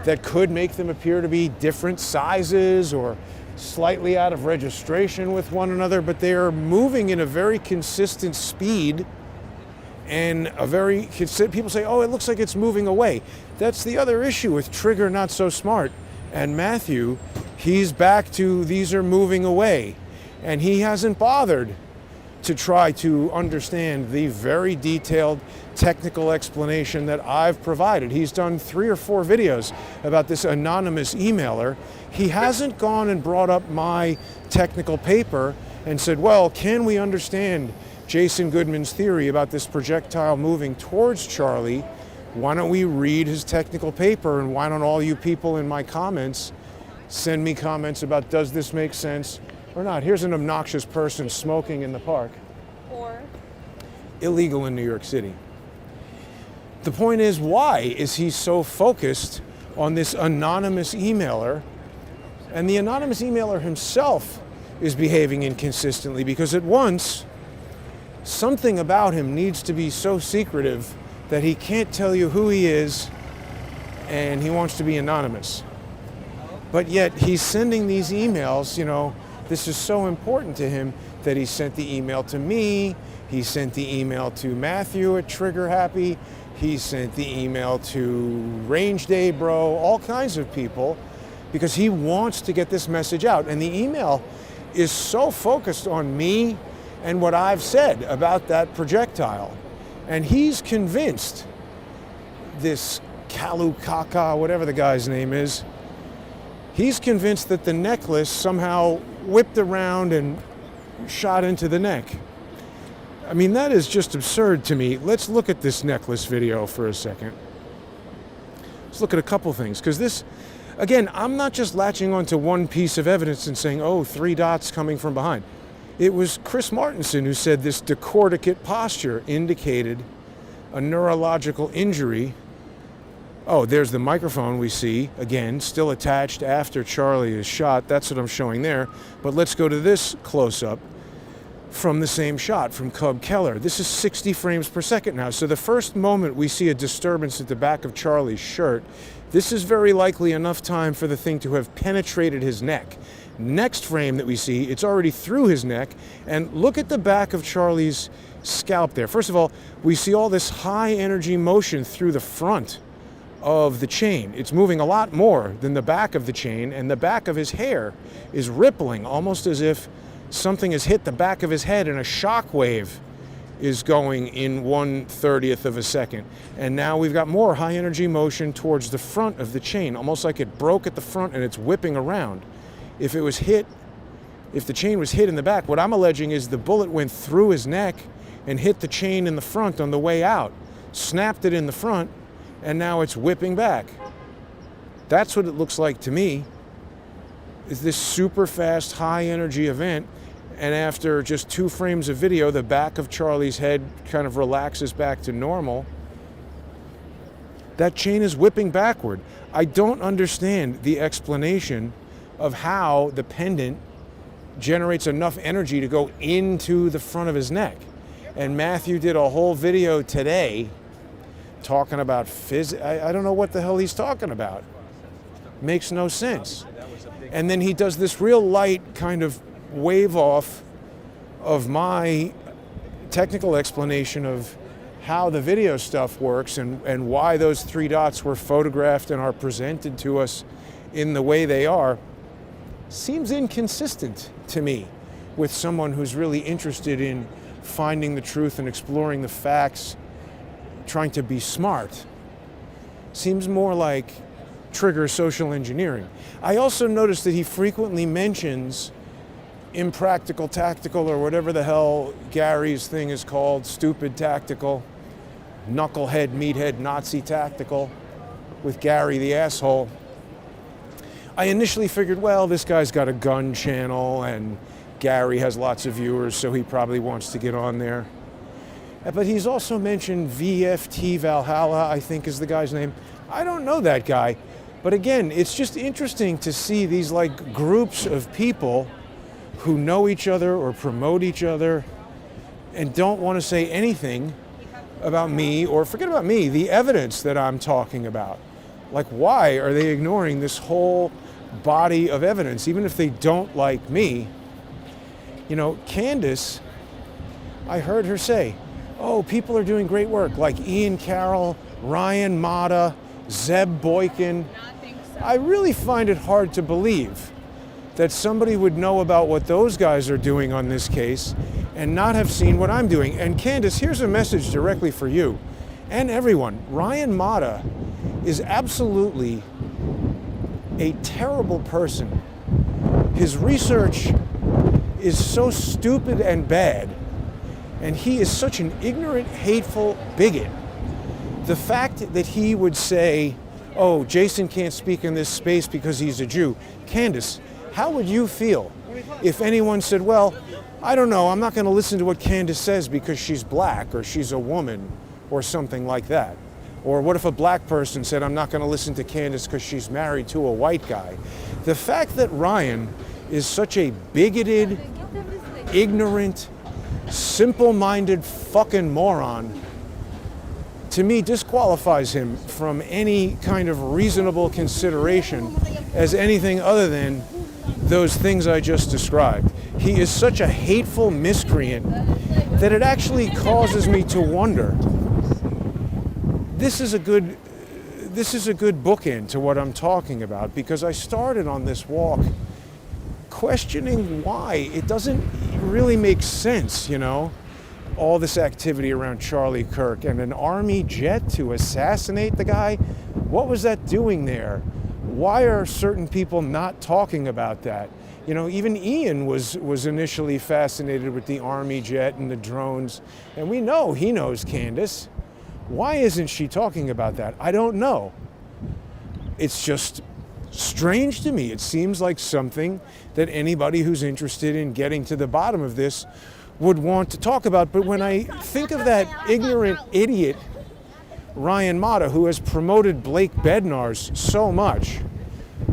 that could make them appear to be different sizes or slightly out of registration with one another, but they are moving in a very consistent speed and people say, oh, it looks like it's moving away. That's the other issue with Trigger Not So Smart and Matthew. He's back to these are moving away, and he hasn't bothered to try to understand the very detailed technical explanation that I've provided. He's done 3 or 4 videos about this anonymous emailer. He hasn't gone and brought up my technical paper and said, well, can we understand Jason Goodman's theory about this projectile moving towards Charlie? Why don't we read his technical paper, and why don't all you people in my comments send me comments about does this make sense or not? Here's an obnoxious person smoking in the park. Or illegal in New York City. The point is, why is he so focused on this anonymous emailer? And the anonymous emailer himself is behaving inconsistently, because at once, something about him needs to be so secretive that he can't tell you who he is, and he wants to be anonymous. But yet he's sending these emails, this is so important to him that he sent the email to me, he sent the email to Matthew at Trigger Happy, he sent the email to Range Day Bro, all kinds of people, because he wants to get this message out. And the email is so focused on me and what I've said about that projectile. And he's convinced, this Kalukaka, whatever the guy's name is, he's convinced that the necklace somehow whipped around and shot into the neck. I mean, that is just absurd to me. Let's look at this necklace video for a second. Let's look at a couple things, because this, again, I'm not just latching onto one piece of evidence and saying, oh, 3 dots coming from behind. It was Chris Martenson who said this decordicate posture indicated a neurological injury. Oh, there's the microphone we see, again, still attached after Charlie is shot. That's what I'm showing there. But let's go to this close-up from the same shot from Cub Keller. This is 60 frames per second now. So the first moment we see a disturbance at the back of Charlie's shirt, this is very likely enough time for the thing to have penetrated his neck. Next frame that we see, it's already through his neck, and look at the back of Charlie's scalp there. First of all, we see all this high energy motion through the front of the chain. It's moving a lot more than the back of the chain, and the back of his hair is rippling, almost as if something has hit the back of his head and a shock wave is going in 1/30th of a second. And now we've got more high energy motion towards the front of the chain, almost like it broke at the front and it's whipping around. If the chain was hit in the back, what I'm alleging is the bullet went through his neck and hit the chain in the front on the way out, snapped it in the front, and now it's whipping back. That's what it looks like to me, is this super fast, high energy event. And after just 2 frames of video, the back of Charlie's head kind of relaxes back to normal. That chain is whipping backward. I don't understand the explanation of how the pendant generates enough energy to go into the front of his neck. And Matthew did a whole video today talking about I don't know what the hell he's talking about. Makes no sense. And then he does this real light kind of wave off of my technical explanation of how the video stuff works and why those 3 dots were photographed and are presented to us in the way they are. Seems inconsistent to me with someone who's really interested in finding the truth and exploring the facts, trying to be smart. Seems more like Trigger social engineering. I also noticed that he frequently mentions impractical tactical, or whatever the hell Gary's thing is called, stupid tactical, knucklehead, meathead, Nazi tactical, with Gary the asshole. I initially figured, well, this guy's got a gun channel and Gary has lots of viewers, so he probably wants to get on there. But he's also mentioned VFT Valhalla, I think is the guy's name. I don't know that guy. But again, it's just interesting to see these like groups of people who know each other or promote each other and don't want to say anything about me, or forget about me, the evidence that I'm talking about. Like, why are they ignoring this whole body of evidence, even if they don't like me? You know, Candace, I heard her say, oh, people are doing great work, like Ian Carroll, Ryan Mata, Zeb Boykin. I really find it hard to believe that somebody would know about what those guys are doing on this case and not have seen what I'm doing. And Candace, here's a message directly for you and everyone. Ryan Mata is absolutely a terrible person. His research is so stupid and bad, and he is such an ignorant, hateful bigot. The fact that he would say, oh, Jason can't speak in this space because he's a Jew. Candace, how would you feel if anyone said, well, I don't know, I'm not going to listen to what Candace says because she's black or she's a woman or something like that? Or what if a black person said, I'm not going to listen to Candace because she's married to a white guy? The fact that Ryan is such a bigoted, ignorant, simple-minded fucking moron, to me, disqualifies him from any kind of reasonable consideration as anything other than those things I just described. He is such a hateful miscreant that it actually causes me to wonder. This is a good bookend to what I'm talking about, because I started on this walk questioning why. It doesn't really make sense, you know, all this activity around Charlie Kirk and an army jet to assassinate the guy. What was that doing there? Why are certain people not talking about that? You know, even Ian was initially fascinated with the army jet and the drones, and we know he knows Candace. Why isn't she talking about that? I don't know. It's just strange to me. It seems like something that anybody who's interested in getting to the bottom of this would want to talk about. But when I think of that ignorant idiot, Ryan Mata, who has promoted Blake Bednar's so much,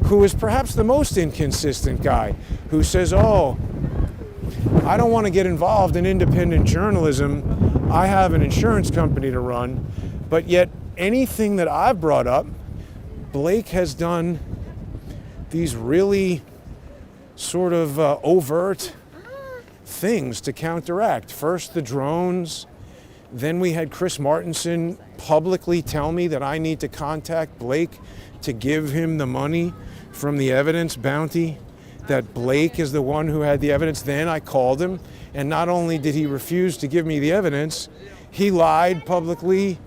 who is perhaps the most inconsistent guy, who says, oh, I don't want to get involved in independent journalism. I have an insurance company to run. But yet anything that I've brought up, Blake has done these really sort of overt things to counteract. First the drones, then we had Chris Martenson publicly tell me that I need to contact Blake to give him the money from the evidence bounty, that Blake is the one who had the evidence. Then I called him, and not only did he refuse to give me the evidence, he lied publicly,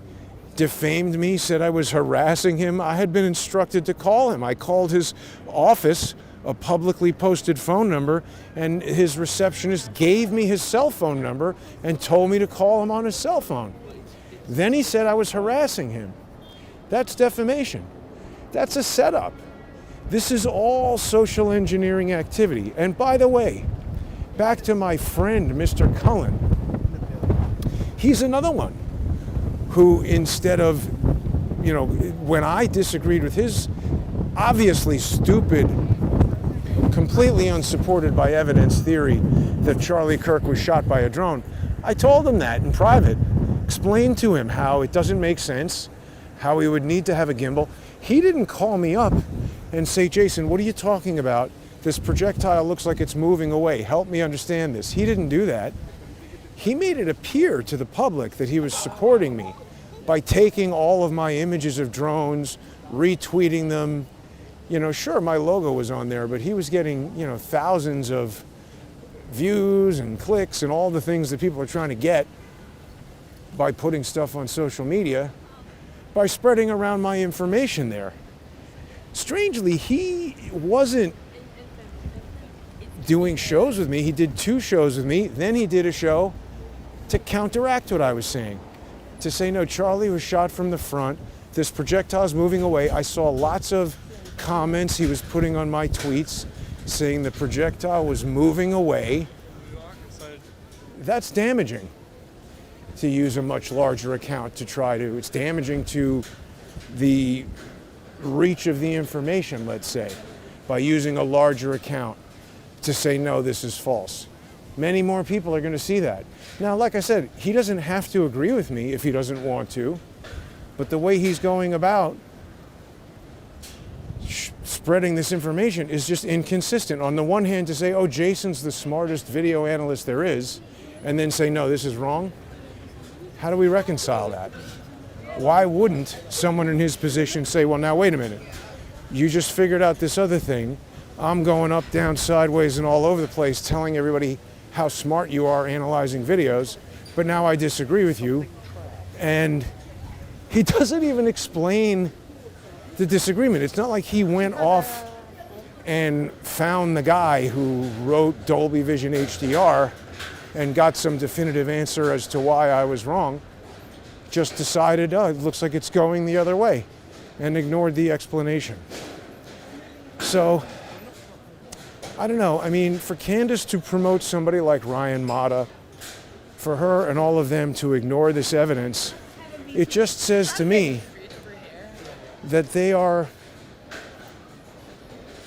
defamed me, said I was harassing him. I had been instructed to call him. I called his office, a publicly posted phone number, and his receptionist gave me his cell phone number and told me to call him on his cell phone. Then he said I was harassing him. That's defamation. That's a setup. This is all social engineering activity. And by the way, back to my friend, Mr. Cullen, he's another one who, instead of, you know, when I disagreed with his obviously stupid, completely unsupported by evidence theory that Charlie Kirk was shot by a drone, I told him that in private, explained to him how it doesn't make sense, how he would need to have a gimbal. He didn't call me up and say, Jason, what are you talking about? This projectile looks like it's moving away. Help me understand this. He didn't do that. He made it appear to the public that he was supporting me by taking all of my images of drones, retweeting them. You know, sure, my logo was on there, but he was getting, you know, thousands of views and clicks and all the things that people are trying to get by putting stuff on social media, by spreading around my information there. Strangely, he wasn't doing shows with me. He did 2 shows with me. Then he did a show to counteract what I was saying, to say, no, Charlie was shot from the front. This projectile is moving away. I saw lots of comments he was putting on my tweets saying the projectile was moving away. That's damaging, to use a much larger account to try to, it's damaging to the reach of the information, let's say, by using a larger account to say, no, this is false. Many more people are going to see that. Now, like I said, he doesn't have to agree with me if he doesn't want to, but the way he's going about spreading this information is just inconsistent. On the one hand, to say, oh, Jason's the smartest video analyst there is, and then say, no, this is wrong. How do we reconcile that? Why wouldn't someone in his position say, well, now wait a minute. You just figured out this other thing. I'm going up, down, sideways, and all over the place telling everybody how smart you are analyzing videos, but now I disagree with you. And he doesn't even explain the disagreement. It's not like he went off and found the guy who wrote Dolby Vision HDR and got some definitive answer as to why I was wrong. Just decided, oh, it looks like it's going the other way, and ignored the explanation. So, I don't know. I mean, for Candace to promote somebody like Ryan Mata, for her and all of them to ignore this evidence, it just says to me that they are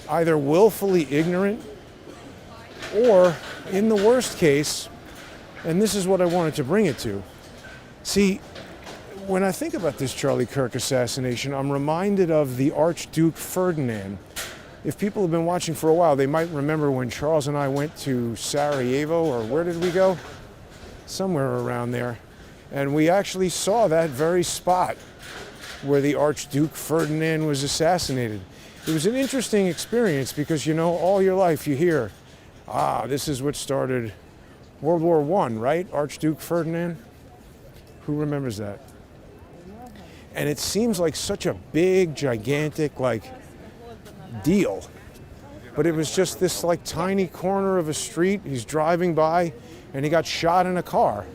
either willfully ignorant or, in the worst case, and this is what I wanted to bring it to. See, when I think about this Charlie Kirk assassination, I'm reminded of the Archduke Ferdinand. If people have been watching for a while, they might remember when Charles and I went to Sarajevo, or where did we go? Somewhere around there. And we actually saw that very spot where the Archduke Ferdinand was assassinated. It was an interesting experience because, you know, all your life you hear, this is what started World War I, right? Archduke Ferdinand? Who remembers that? And it seems like such a big, gigantic, deal. But it was just this tiny corner of a street. He's driving by and he got shot in a car.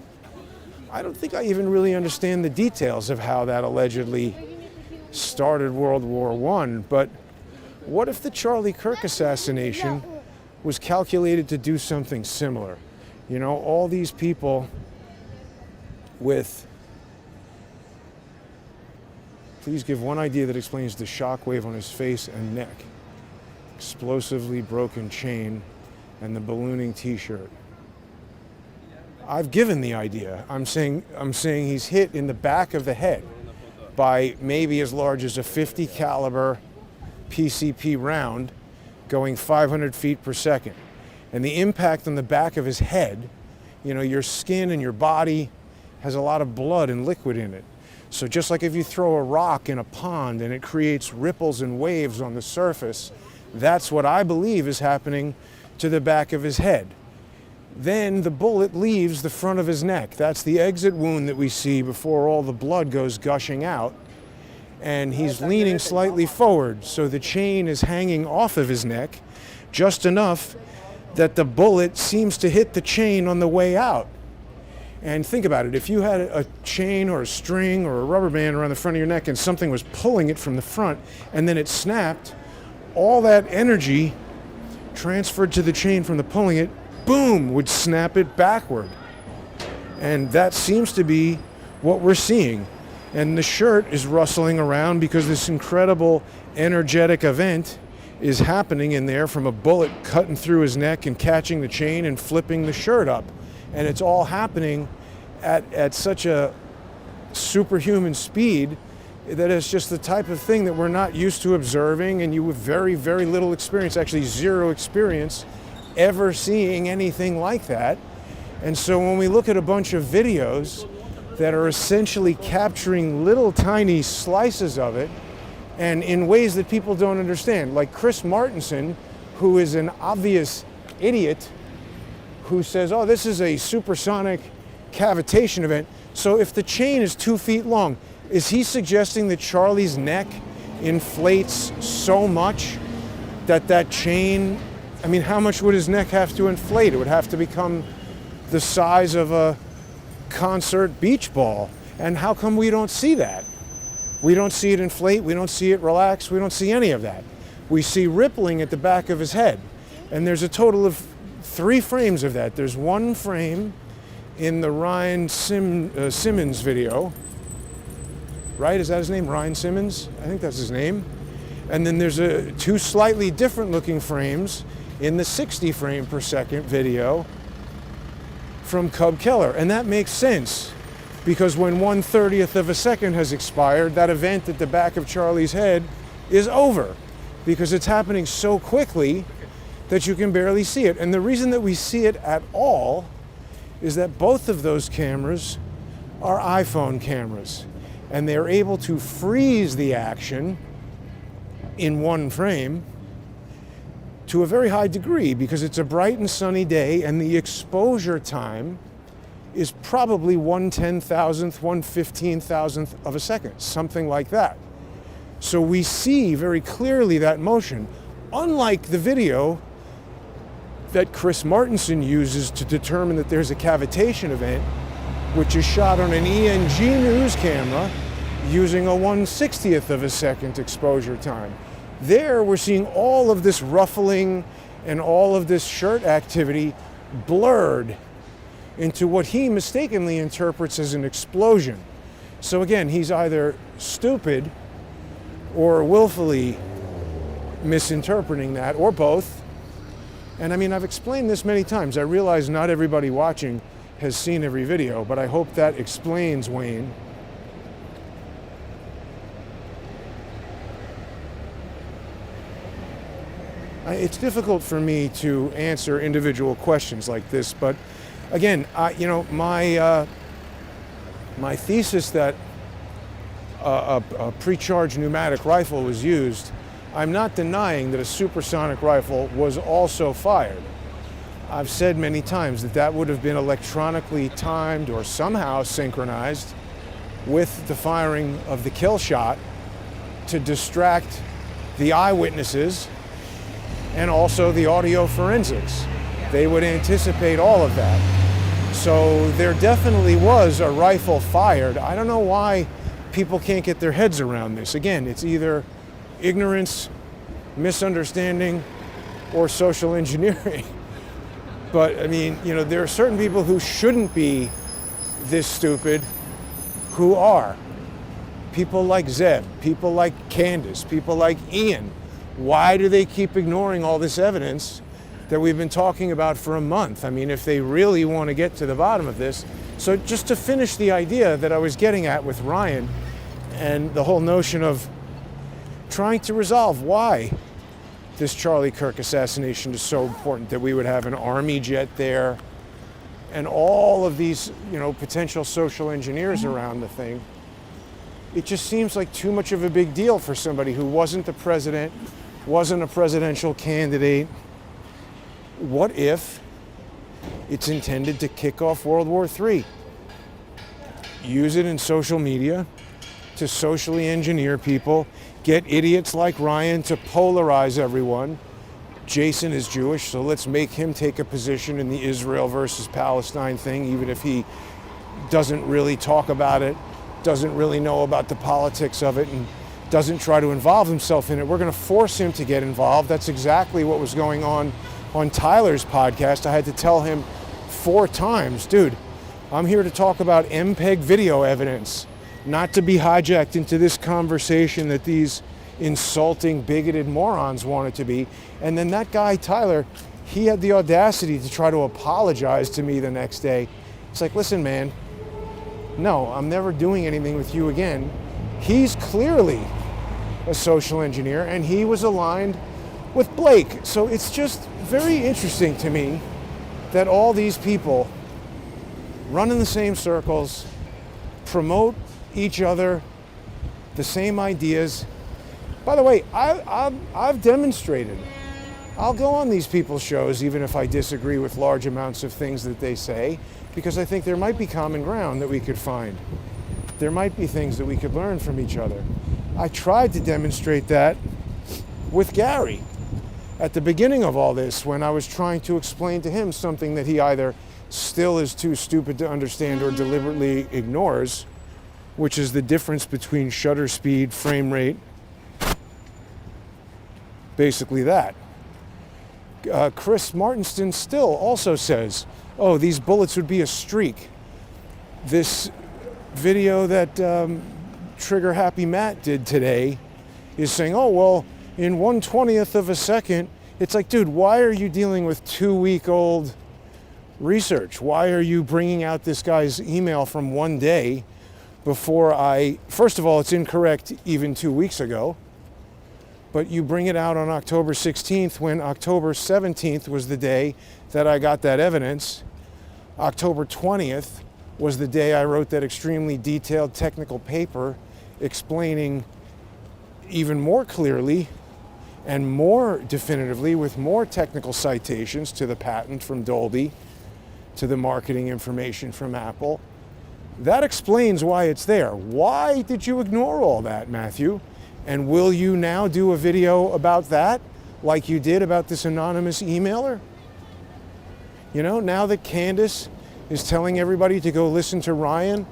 I don't think I even really understand the details of how that allegedly started World War I, but what if the Charlie Kirk assassination was calculated to do something similar? You know, all these people with, please give one idea that explains the shockwave on his face and neck, explosively broken chain, and the ballooning t-shirt. I've given the idea. I'm saying he's hit in the back of the head by maybe as large as a 50 caliber PCP round going 500 feet per second. And the impact on the back of his head, you know, your skin and your body has a lot of blood and liquid in it. So just like if you throw a rock in a pond and it creates ripples and waves on the surface, that's what I believe is happening to the back of his head. Then the bullet leaves the front of his neck. That's the exit wound that we see before all the blood goes gushing out. And he's leaning slightly forward, so the chain is hanging off of his neck just enough that the bullet seems to hit the chain on the way out. And think about it, if you had a chain or a string or a rubber band around the front of your neck and something was pulling it from the front and then it snapped, all that energy transferred to the chain from the pulling it, boom, would snap it backward. And that seems to be what we're seeing. And the shirt is rustling around because this incredible energetic event is happening in there from a bullet cutting through his neck and catching the chain and flipping the shirt up. And it's all happening at such a superhuman speed that it's just the type of thing that we're not used to observing, and you have very, very little experience, actually zero experience, ever seeing anything like that. And so when we look at a bunch of videos that are essentially capturing little tiny slices of it, and in ways that people don't understand, like Chris Martenson, who is an obvious idiot, who says, oh, this is a supersonic cavitation event. So if the chain is 2 feet long, is he suggesting that Charlie's neck inflates so much that that chain, I mean, how much would his neck have to inflate? It would have to become the size of a concert beach ball. And how come we don't see that? We don't see it inflate, we don't see it relax, we don't see any of that. We see rippling at the back of his head. And there's a total of 3 frames of that. There's one frame in the Ryan Simmons video, right? Is that his name, Ryan Simmons? I think that's his name. And then there's 2 slightly different looking frames in the 60 frame per second video from Cub Keller. And that makes sense, because when 1/30th of a second has expired, that event at the back of Charlie's head is over. because it's happening so quickly that you can barely see it. And the reason that we see it at all is that both of those cameras are iPhone cameras, and they're able to freeze the action in one frame to a very high degree because it's a bright and sunny day, and the exposure time is probably 1/10,000th, 1/15,000th of a second, something like that. So we see very clearly that motion, unlike the video that Chris Martenson uses to determine that there's a cavitation event, which is shot on an ENG news camera using a 1/60th of a second exposure time. There we're seeing all of this ruffling and all of this shirt activity blurred into what he mistakenly interprets as an explosion. So again, he's either stupid or willfully misinterpreting that, or both. And I mean, I've explained this many times. I realize not everybody watching has seen every video, but I hope that explains, Wayne. It's difficult for me to answer individual questions like this, but again, my thesis that a pre-charged pneumatic rifle was used, I'm not denying that a supersonic rifle was also fired. I've said many times that that would have been electronically timed or somehow synchronized with the firing of the kill shot to distract the eyewitnesses and also the audio forensics. They would anticipate all of that. So there definitely was a rifle fired. I don't know why people can't get their heads around this. Again, it's either ignorance, misunderstanding, or social engineering. But I mean, there are certain people who shouldn't be this stupid who are. People like Zeb, people like Candace, people like Ian. Why do they keep ignoring all this evidence that we've been talking about for a month? I mean, if they really want to get to the bottom of this. So just to finish the idea that I was getting at with Ryan and the whole notion of trying to resolve why this Charlie Kirk assassination is so important, that we would have an army jet there and all of these, potential social engineers around the thing. It just seems like too much of a big deal for somebody who wasn't the president, wasn't a presidential candidate. What if it's intended to kick off World War III? Use it in social media to socially engineer people, get idiots like Ryan to polarize everyone. Jason is Jewish, so let's make him take a position in the Israel versus Palestine thing, even if he doesn't really talk about it, doesn't really know about the politics of it, and doesn't try to involve himself in it. We're going to force him to get involved. That's exactly what was going on Tyler's podcast. I had to tell him 4 times, dude, I'm here to talk about MPEG video evidence, not to be hijacked into this conversation that these insulting, bigoted morons want it to be. And then that guy, Tyler, he had the audacity to try to apologize to me the next day. It's like, listen, man, no, I'm never doing anything with you again. He's clearly a social engineer, and he was aligned with Blake. So it's just very interesting to me that all these people run in the same circles, promote each other, the same ideas. By the way, I've demonstrated. I'll go on these people's shows even if I disagree with large amounts of things that they say, because I think there might be common ground that we could find. There might be things that we could learn from each other. I tried to demonstrate that with Gary at the beginning of all this, when I was trying to explain to him something that he either still is too stupid to understand or deliberately ignores, which is the difference between shutter speed, frame rate, basically that. Chris Martenson still also says, oh, these bullets would be a streak. This video that Trigger Happy Matt did today is saying, oh, well, in 1/20th of a second. It's like, dude, why are you dealing with 2-week-old research? Why are you bringing out this guy's email from one day before first of all, it's incorrect even 2 weeks ago. but you bring it out on October 16th when October 17th was the day that I got that evidence. October 20th was the day I wrote that extremely detailed technical paper explaining even more clearly and more definitively with more technical citations to the patent from Dolby, to the marketing information from Apple. That explains why it's there. Why did you ignore all that, Matthew? And will you now do a video about that, like you did about this anonymous emailer? You know, now that Candace is telling everybody to go listen to Ryan,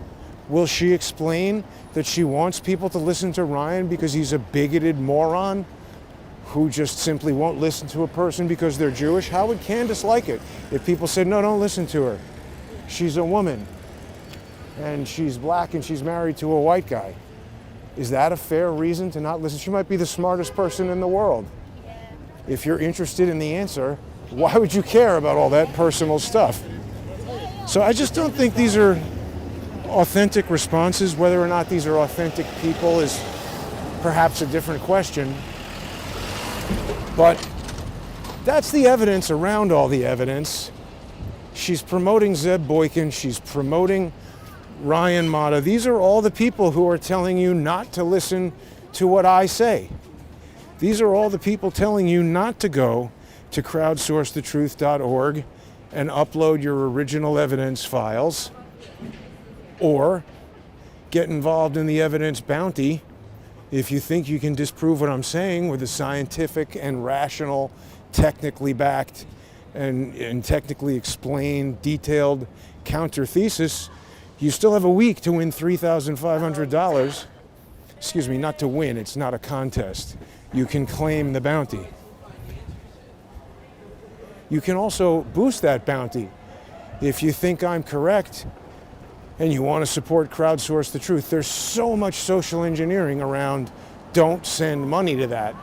will she explain that she wants people to listen to Ryan because he's a bigoted moron who just simply won't listen to a person because they're Jewish? How would Candace like it if people said, no, don't listen to her? She's a woman, and she's black, and she's married to a white guy. Is that a fair reason to not listen? She might be the smartest person in the world. If you're interested in the answer, why would you care about all that personal stuff? So I just don't think these are authentic responses. Whether or not these are authentic people is perhaps a different question. But that's the evidence around all the evidence. She's promoting Zeb Boykin. She's promoting Ryan Mata. These are all the people who are telling you not to listen to what I say. These are all the people telling you not to go to crowdsourcethetruth.org and upload your original evidence files or get involved in the evidence bounty if you think you can disprove what I'm saying with a scientific and rational, technically backed and technically explained, detailed counter thesis. You still have a week to win $3,500. Excuse me, not to win, it's not a contest. You can claim the bounty. You can also boost that bounty. If you think I'm correct and you want to support Crowdsource the Truth, there's so much social engineering around don't send money to that.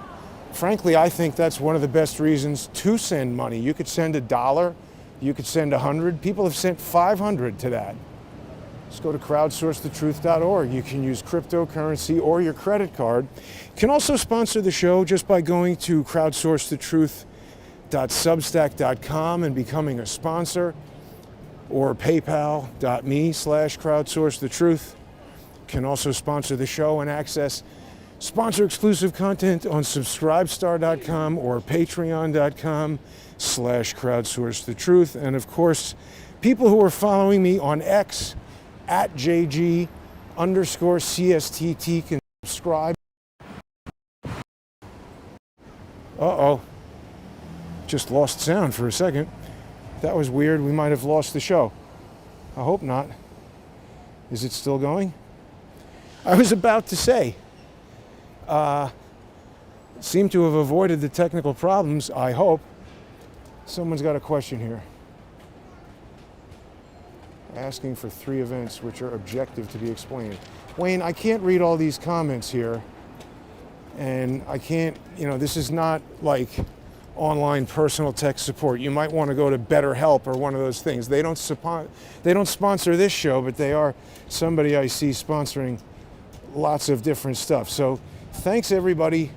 Frankly, I think that's one of the best reasons to send money. You could send $1, you could send 100. People have sent 500 to that. Just go to crowdsourcethetruth.org. You can use cryptocurrency or your credit card. You can also sponsor the show just by going to crowdsourcethetruth.substack.com and becoming a sponsor, or paypal.me/crowdsourcethetruth. You can also sponsor the show and access sponsor-exclusive content on subscribestar.com or patreon.com/crowdsourcethetruth. And of course, people who are following me on X at JG_CSTT can subscribe. Uh-oh. Just lost sound for a second. That was weird. We might have lost the show. I hope not. Is it still going? I was about to say, seem to have avoided the technical problems, I hope. Someone's got a question here. Asking for 3 events which are objective to be explained. Wayne, I can't read all these comments here. And I can't, this is not like online personal tech support. You might want to go to BetterHelp or one of those things. They don't sponsor this show, but they are somebody I see sponsoring lots of different stuff. So thanks everybody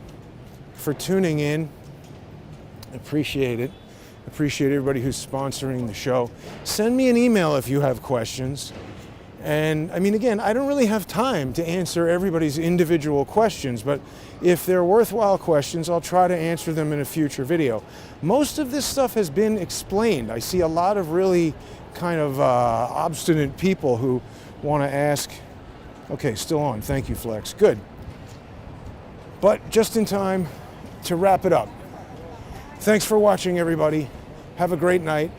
for tuning in. Appreciate it. Appreciate everybody who's sponsoring the show. Send me an email if you have questions. And again, I don't really have time to answer everybody's individual questions, but if they're worthwhile questions, I'll try to answer them in a future video. Most of this stuff has been explained. I see a lot of really kind of obstinate people who want to ask. Okay, still on. Thank you, Flex. Good. But just in time to wrap it up. Thanks for watching, everybody. Have a great night.